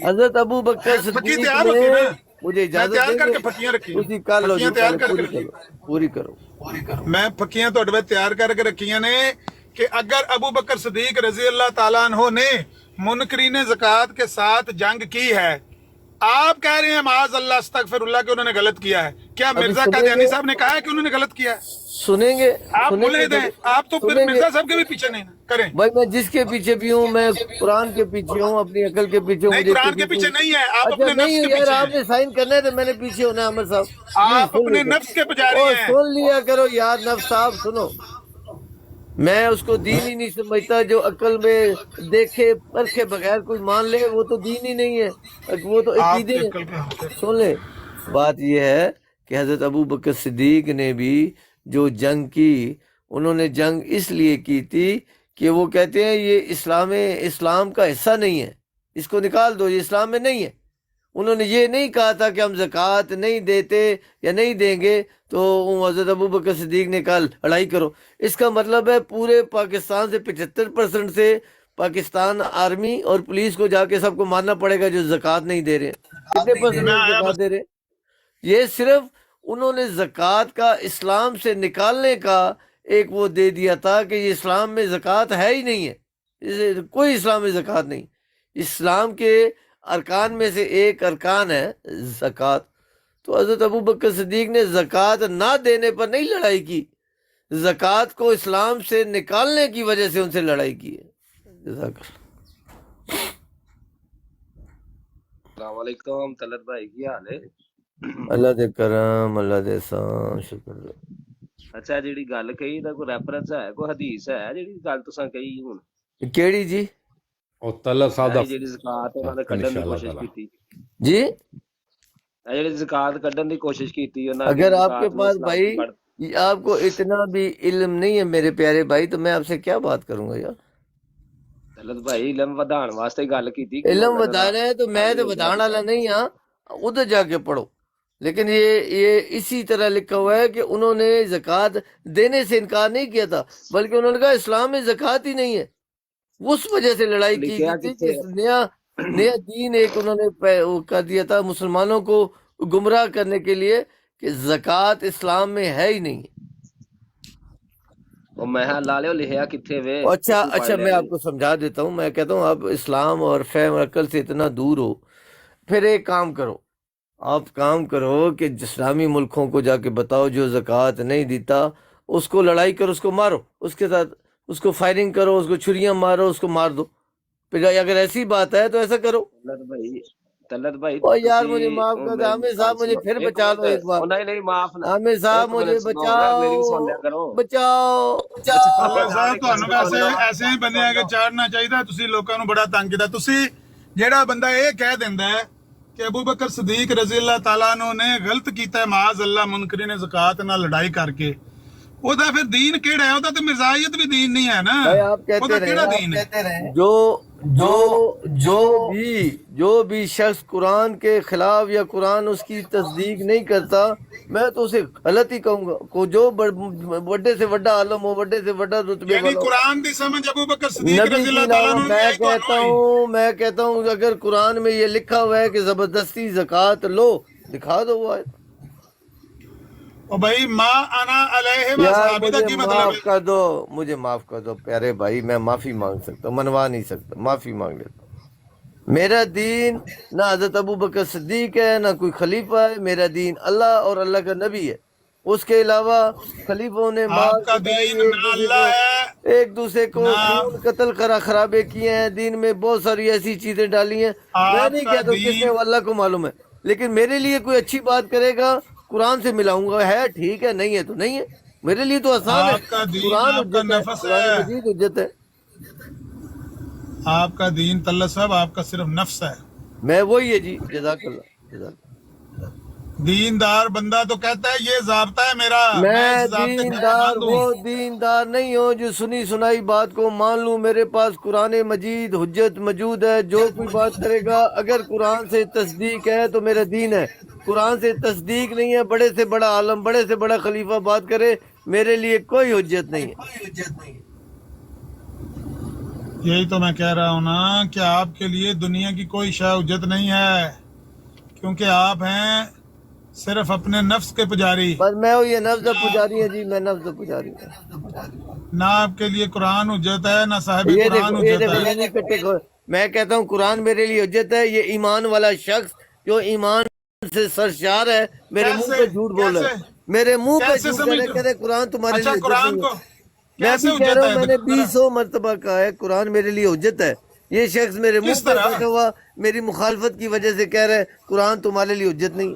حضرت ابو بکر پھکی صدیق تیار نے، ہوتی ہے نا، مجھے میں اجازت تیار دیں کر گے؟ کے پھکیاں رکھی ہیں، اسی کر لو جی، پھکیاں تیار پہلے کر کے پوری رکھی. کرو، پوری کرو. میں پھکیاں تو تیار کر کے رکھیاں نے کہ اگر ابو بکر صدیق رضی اللہ تعالیٰ عنہ نے منکرین زکوٰۃ کے ساتھ جنگ کی ہے، آپ کہہ رہے ہیں معاذ اللہ استغفر اللہ کہ انہوں نے غلط کیا ہے. کیا ابھی مرزا سنیں قادیانی گے، صاحب نے کہا ہے کہ انہوں نے غلط کیا ہے؟ سنیں گے، آپ سنیں گے ملحد ہیں، تھوڑے، آپ تو پھر سنیں گے. مرزا صاحب کے بھی پیچھے نہیں کریں. بھائی میں جس کے پیچھے بھی ہوں، میں قرآن کے پیچھے ہوں، اپنی عقل کے پیچھے ہوں، نہیں، مجھے اس کے قرآن کے پیچھے. پیچھے نہیں ہے، آپ اچھا اپنے نفس نہیں کے یار، پیچھے آپ ہیں. نے سائن کرنا ہے تو میں نے پیچھے ہونا ہے. احمد صاحب پلیز آپ سن اپنے لیتے، نفس کے پجاری اور ہیں. سن لیا کرو یار. نفس صاحب سنو، میں اس کو دین ہی نہیں سمجھتا. جو عقل میں دیکھے پرکھے بغیر کوئی مان لے، وہ تو دین ہی نہیں ہے، وہ تو آپ عقیدے کے ہیں. عقل کے ہاتھ. سن لے، بات یہ ہے کہ حضرت ابو بکر صدیق نے بھی جو جنگ کی، انہوں نے جنگ اس لیے کی تھی کہ وہ کہتے ہیں یہ اسلام کا حصہ نہیں ہے، اس کو نکال دو، یہ اسلام میں نہیں ہے. انہوں نے یہ نہیں کہا تھا کہ ہم زکوٰۃ نہیں دیتے یا نہیں دیں گے تو حضرت ابو بکر صدیق نے کہا لڑائی کرو. اس کا مطلب ہے پورے پاکستان سے 75% سے پاکستان آرمی اور پولیس کو جا کے سب کو ماننا پڑے گا جو زکوٰۃ نہیں دے رہے. کتنے پرسنٹ میں لوگ آیا زکوٰۃ بس. دے رہے؟ یہ صرف انہوں نے زکوٰۃ کا اسلام سے نکالنے کا ایک وہ دے دیا تھا کہ یہ اسلام میں زکوٰۃ ہے ہی نہیں ہے، کوئی اسلام میں زکوٰۃ نہیں. اسلام کے ارکان میں سے ایک ارکان ہے زکوٰۃ. تو حضرت ابو بکر صدیق نے زکوٰۃ نہ دینے پر نہیں لڑائی کی، زکوٰۃ کو اسلام سے نکالنے کی وجہ سے ان سے لڑائی کی ہے. جزاک اللہ. السلام علیکم طلعت بھائی، کی حال ہے؟ اللہ دے کرم، اللہ دے احسان، شکر. اچھا جیڑی گل کہی دا کوئی ریفرنس ہے، کوئی حدیث ہے جیڑی گل تساں کہی ہن؟ کیڑی جی؟ اور طلعت صاحب اے جیڑی زکات انہاں نے کڈن دی انشاءاللہ کوشش تعالی کیتی، جی اے جیڑی زکات کڈن دی کوشش کیتی انہاں کہ اگر آپ کے زکات میں پاس اسلام بھائی بڑھ. آپ کو اتنا بھی علم نہیں ہے میرے پیارے بھائی، تو میں آپ سے کیا بات کروں گا یار. طلعت بھائی علم ودھان واسطے گل کیتی کہ علم مولانا بتانا ہے تو میں تو بتانے والا نہیں ہاں، ادھر جا کے پڑھو. لیکن یہ اسی طرح لکھا ہوا ہے کہ انہوں نے زکوٰۃ دینے سے انکار نہیں کیا تھا، بلکہ انہوں نے کہا اسلام میں زکوٰۃ ہی نہیں ہے. اس وجہ سے لڑائی کی لکھیا گئی تھی کتنے کہ نیا دین ایک انہوں نے وہ کر دیا تھا مسلمانوں کو گمراہ کرنے کے لیے کہ زکوٰۃ اسلام میں ہے ہی نہیں. وہ میں لا لو لکھیا کتنے وے اچھا میں آپ کو سمجھا دیتا ہوں. میں کہتا ہوں آپ اسلام اور فہم اور عقل سے اتنا دور ہو، پھر ایک کام کرو، آپ کام کرو کہ اسلامی ملکوں کو جا کے بتاؤ جو زکوٰۃ نہیں دیتا اس کو لڑائی کرو، اس کو مارو، اس کے ساتھ اس کو فائرنگ کرو، اس کو چھریاں مارو، اس کو مار دو. پھر اگر ایسی بات ہے تو ایسا کرو. طلعت بھائی او یار مجھے معاف کر دو عامر صاحب، مجھے پھر بچا دو ایک بار. نہیں معاف نہ عامر صاحب مجھے میری بھی سن لیا کرو. بچاؤ. ਅੱਲਾ ਸਾਹਿਬ ਤੁਹਾਨੂੰ ਵੈਸੇ ਐਸੇ ਹੀ ਬੰਦਿਆਂ ਕੇ ਚਾੜਨਾ ਚਾਹੀਦਾ. ਤੁਸੀਂ ਲੋਕਾਂ ਨੂੰ ਬੜਾ ਤੰਗ ਕੀਤਾ. ਤੁਸੀਂ ਜਿਹੜਾ ਬੰਦਾ ਇਹ ਕਹਿ ਦਿੰਦਾ ਹੈ ਕਿ ਅਬੂ ਬਕਰ ਸਦੀਕ ਰਜ਼ੀ ਅੱਲਾਹ ਤਾਲਾ ਅਨਹੂ ਨੇ ਗਲਤ ਕੀਤਾ ਹੈ ਮਾਜ਼ ਅੱਲਾ ਮੁਨਕਰੀਨ ਜ਼ਕਾਤ ਨਾਲ ਲੜਾਈ ਕਰਕੇ, ਉਹਦਾ ਫਿਰ ਦੀਨ ਕਿਹੜਾ ਹੈ? ਉਹਦਾ ਤੇ ਮਿਰਜ਼ਾਈਅਤ ਵੀ ਦੀਨ ਨਹੀਂ ਹੈ ਨਾ. ਉਹਦਾ ਕਿਹੜਾ ਦੀਨ ਹੈ? جو بھی شخص قرآن کے خلاف یا قرآن اس کی تصدیق نہیں کرتا میں تو اسے غلط ہی کہوں گا. کو جو بڑے سے بڑا عالم ہو، بڑے سے بڑا رتبے یعنی والا ہو. قرآن دی سمجھ ابو بکر صدیق نبی رضی کی اللہ تعالیٰ عنہ نام میں کہتا ہوں اگر قرآن میں یہ لکھا ہوا ہے کہ زبردستی زکوٰۃ لو، دکھا دو وہ آیت. او بھائی ما انا علیہ یار وصحابہ دا کی مجھے مطلب معاف ہے؟ کر دو، مجھے معاف کر دو پیارے بھائی. میں معافی مانگ سکتا ہوں، منوا نہیں سکتا، معافی مانگ لیتا ہوں. میرا دین نہ حضرت ابو بکر صدیق ہے، نہ کوئی خلیفہ ہے. میرا دین اللہ اور اللہ کا نبی ہے. اس کے علاوہ خلیفوں نے آپ کا دین نہ اللہ ہے ایک دوسرے کو خون قتل خرابے کیے ہیں. دین میں بہت ساری ایسی چیزیں ڈالی ہیں. میں نہیں کہتا کس نے، اللہ کو معلوم ہے. لیکن میرے لیے کوئی اچھی بات کرے گا قرآن سے ملاؤں گا، ہے ٹھیک ہے، نہیں ہے تو نہیں ہے. میرے لیے تو آسان ہے. آپ کا دین قرآن آپ کا حجت ہے، نفس قرآن ہے. مجید حجت ہے. آپ کا دین طلعت صاحب آپ کا صرف نفس ہے. میں وہی ہے جی. جزاک اللہ. جزاک اللہ. دیندار بندہ تو کہتا ہے یہ ضابطہ ہے میرا، میں اس ضابطے کو دیندار مان دوں. وہ دیندار نہیں ہوں جو سنی سنائی بات کو مان لوں. میرے پاس قرآن مجید حجت موجود ہے. جو کوئی بات کرے گا اگر قرآن سے تصدیق ہے تو میرا دین ہے. قرآن سے تصدیق نہیں ہے، بڑے سے بڑا عالم، بڑے سے بڑا خلیفہ بات کرے، میرے لیے کوئی حجت نہیں ہے. یہی تو میں کہہ رہا ہوں نا کہ آپ کے لیے دنیا کی کوئی شے حجت نہیں ہے، کیونکہ آپ ہیں صرف اپنے نفس کے پجاری. بس میں یہ نفس پجاری ہے جی، میں نفس پجاری ہوں. نہ آپ کے لیے قرآن حجت ہے نہ صاحب یہ قرآن دیکھو حجت ہے. یہ نہیں کٹے کو. میں کہتا ہوں قرآن میرے لیے حجت ہے. یہ ایمان والا شخص جو ایمان سے سرشار ہے میرے منہ پہ جھوٹ بول رہا ہے، میرے منہ پہ کیسے جھوٹ سمجھ کہہ رہے قرآن تمہارے اچھا لیے قرآن کو میں کیسے بھی کہہ حجت رہا ہوں، میں نے ہے؟ 200 مرتبہ کہا ہے قرآن میرے لیے حجت ہے. یہ شخص میرے منہ کس پہ طرح؟ بیٹھا ہوا میری مخالفت کی وجہ سے کہہ رہا ہے قرآن تمہارے لیے حجت نہیں.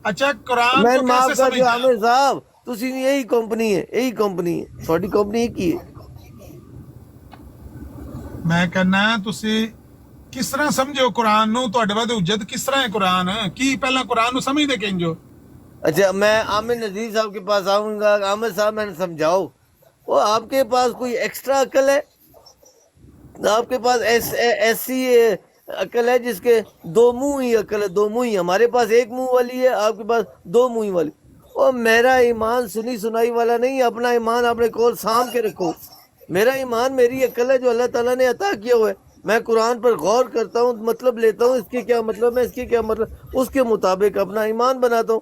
اچھا قرآن میں کو معاف کیسے کر دیا سمجھتے ہیں؟ عامر صاحب، تسی یہی کمپنی ہے، یہی کمپنی ہے، تھوڑی کمپنی ایک ہی ہے. میں کہنا تسی کس طرح سمجھو قرآن نو؟ تواڈے بعد حجت کس طرح ہے قرآن کی؟ پہلا قرآن نو سمجھدے کنجو؟ اچھا میں عامر نذیر صاحب کے پاس آؤں گا. عامر صاحب میں نے سمجھاؤ، وہ آپ کے پاس کوئی ایکسٹرا عقل ہے؟ آپ کے پاس ایسی عقل ہے جس کے دو منہ ہی عقل ہے، دو منہ ہی. ہمارے پاس ایک منہ والی ہے، آپ کے پاس دو منہ والی. اور میرا ایمان سنی سنائی والا نہیں. اپنا ایمان اپنے کول سانپ کے رکھو. میرا ایمان میری عقل ہے جو اللہ تعالیٰ نے عطا کیا ہوا ہے. میں قرآن پر غور کرتا ہوں، مطلب لیتا ہوں، اس کے کیا مطلب ہے، اس کے کیا مطلب، اس کے مطابق اپنا ایمان بناتا ہوں.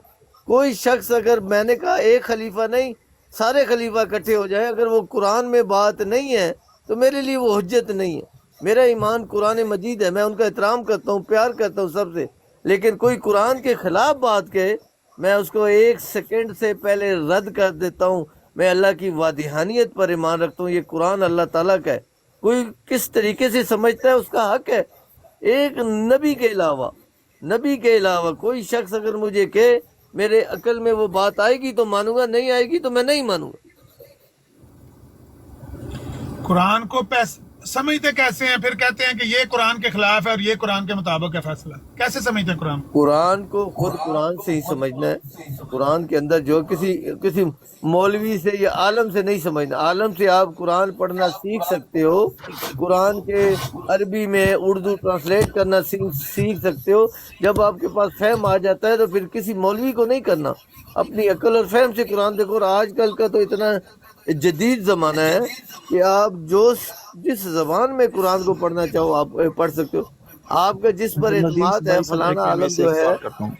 کوئی شخص اگر میں نے کہا ایک خلیفہ نہیں سارے خلیفہ اکٹھے ہو جائیں، اگر وہ قرآن میں بات نہیں ہے تو میرے لیے وہ حجت نہیں ہے. میرا ایمان قرآن مجید ہے، میں ان کا احترام کرتا ہوں، پیار کرتا ہوں سب سے. لیکن کوئی قرآن کے خلاف بات کہے میں اس کو ایک سیکنڈ سے پہلے رد کر دیتا ہوں. میں اللہ کی وادیحانیت پر ایمان رکھتا ہوں. یہ قرآن اللہ تعالیٰ کا ہے. کوئی کس طریقے سے سمجھتا ہے اس کا حق ہے. ایک نبی کے علاوہ کوئی شخص اگر مجھے کہے میرے عقل میں وہ بات آئے گی تو مانوں گا، نہیں آئے گی تو میں نہیں مانوں گا. قرآن کو سمجھتے کیسے ہیں؟ پھر کہتے ہیں کہ یہ قرآن کے خلاف ہے اور یہ قرآن کے مطابق ہے فیصلہ. کیسے سمجھتے ہیں قرآن؟ قرآن کو خود قرآن سے ہی سمجھنا ہے. قرآن کے اندر جو کسی مولوی سے یا عالم سے نہیں سمجھنا. عالم سے آپ قرآن پڑھنا سیکھ سکتے ہو، قرآن کے عربی میں اردو ٹرانسلیٹ کرنا سیکھ سکتے ہو. جب آپ کے پاس فہم آ جاتا ہے تو پھر کسی مولوی کو نہیں کرنا، اپنی عقل اور فہم سے قرآن دیکھو. اور آج کل کا تو اتنا جدید زمانہ ہے کہ آپ جس زبان میں قرآن کو پڑھنا چاہو آپ پڑھ سکتے ہو. آپ کا جس پر ندیم اعتماد ہے بھائی صاحب ایک فلانا میں عالم سے جو ایک ہے. سوال کرتا ہوں.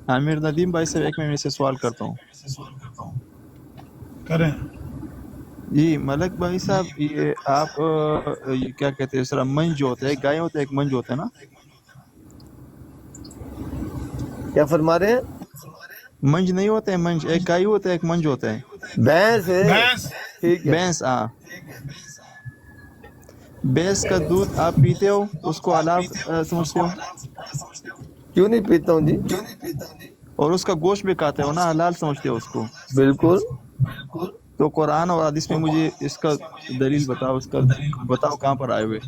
عامر ندیم بھائی صاحب ایک میں سے سوال کرتا ہوں. کریں. جی ملک بھائی صاحب یہ آپ یہ کیا کہتے ہیں سر منج جو ہوتا ہے ایک گائے ہوتا ہے ایک منج ہوتا ہے نا. کیا فرما رہے ہیں؟ منج نہیں ہوتا ہے منج ایک گائے ہوتا ہے ایک منج ہوتا ہے. بھینس ہے. بھینس. ٹھیک ہے. بھینس ہاں بھینس کا دودھ آپ پیتے ہو اس کو حلال سمجھتے ہو کیوں نہیں پیتا ہوں جی. اور اس کا گوشت بھی کھاتے ہو نا حلال سمجھتے ہو اس کو. بالکل. تو قرآن اور حدیث میں مجھے اس کا دلیل بتاؤ اس کا بتاؤ کہاں پر آئے ہوئے.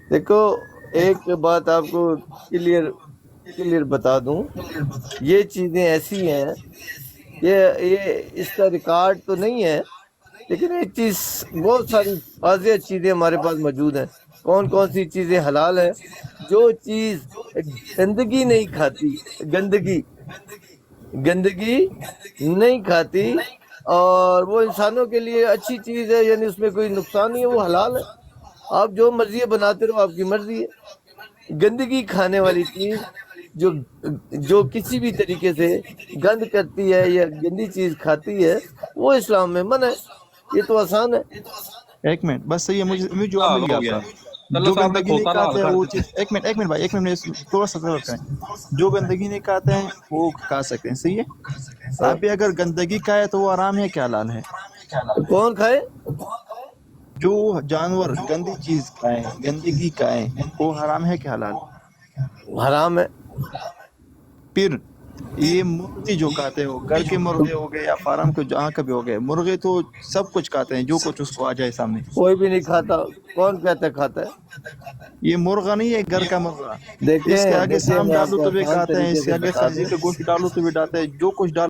دیکھو ایک بات آپ کو کلیئر بتا دوں. یہ چیزیں ایسی ہیں یہ اس کا ریکارڈ تو نہیں ہے لیکن ایک چیز بہت ساری واضح چیزیں ہمارے پاس موجود ہیں. کون کون سی چیزیں حلال ہیں؟ جو چیز گندگی نہیں کھاتی گندگی نہیں کھاتی اور وہ انسانوں کے لیے اچھی چیز ہے یعنی اس میں کوئی نقصان نہیں ہے وہ حلال ہے. آپ جو مرضی بناتے رہو آپ کی مرضی ہے. گندگی کھانے والی چیز جو کسی بھی طریقے سے گند کرتی ہے یا گندی چیز کھاتی ہے وہ اسلام میں منع ہے. یہ تو آسان ہے. ایک منٹ بس صحیح ہے مجھے جواب مل گیا آپ کا. جو گندگی نہیں کھاتے ہیں وہ چیز ایک منٹ بھائی ایک منٹ تھوڑا سا صبر کریں. جو گندگی نہیں کھاتے ہیں وہ کھا سکتے ہیں صحیح ہے. آپ بھی اگر گندگی کھائے تو وہ حرام ہے کیا حلال ہے؟ کون کھائے؟ جو جانور گندی چیز کھائیں گندگی کھائیں وہ حرام ہے کیا حلال؟ حرام ہے. پھر یہ مرغی جو کھاتے ہو گھر کے مرغے ہو گئے یا فارم کے جہاں کا بھی ہو گئے مرغے تو سب کچھ کھاتے ہیں جو کچھ اس کو آ جائے سامنے. کوئی بھی نہیں کھاتا. کون کہتا ہے کھاتا ہے؟ یہ مرغا نہیں ہے گھر کا مرغا. دیکھیں اس کے آگے سام میں آپ ڈالو کو تو بھی آسان کھاتے ہیں طریقے اس کے سے آگے بتا خنزیر دوں. کا گوشت ڈالو تو بھی ڈالتے ہیں جو کچھ ڈالو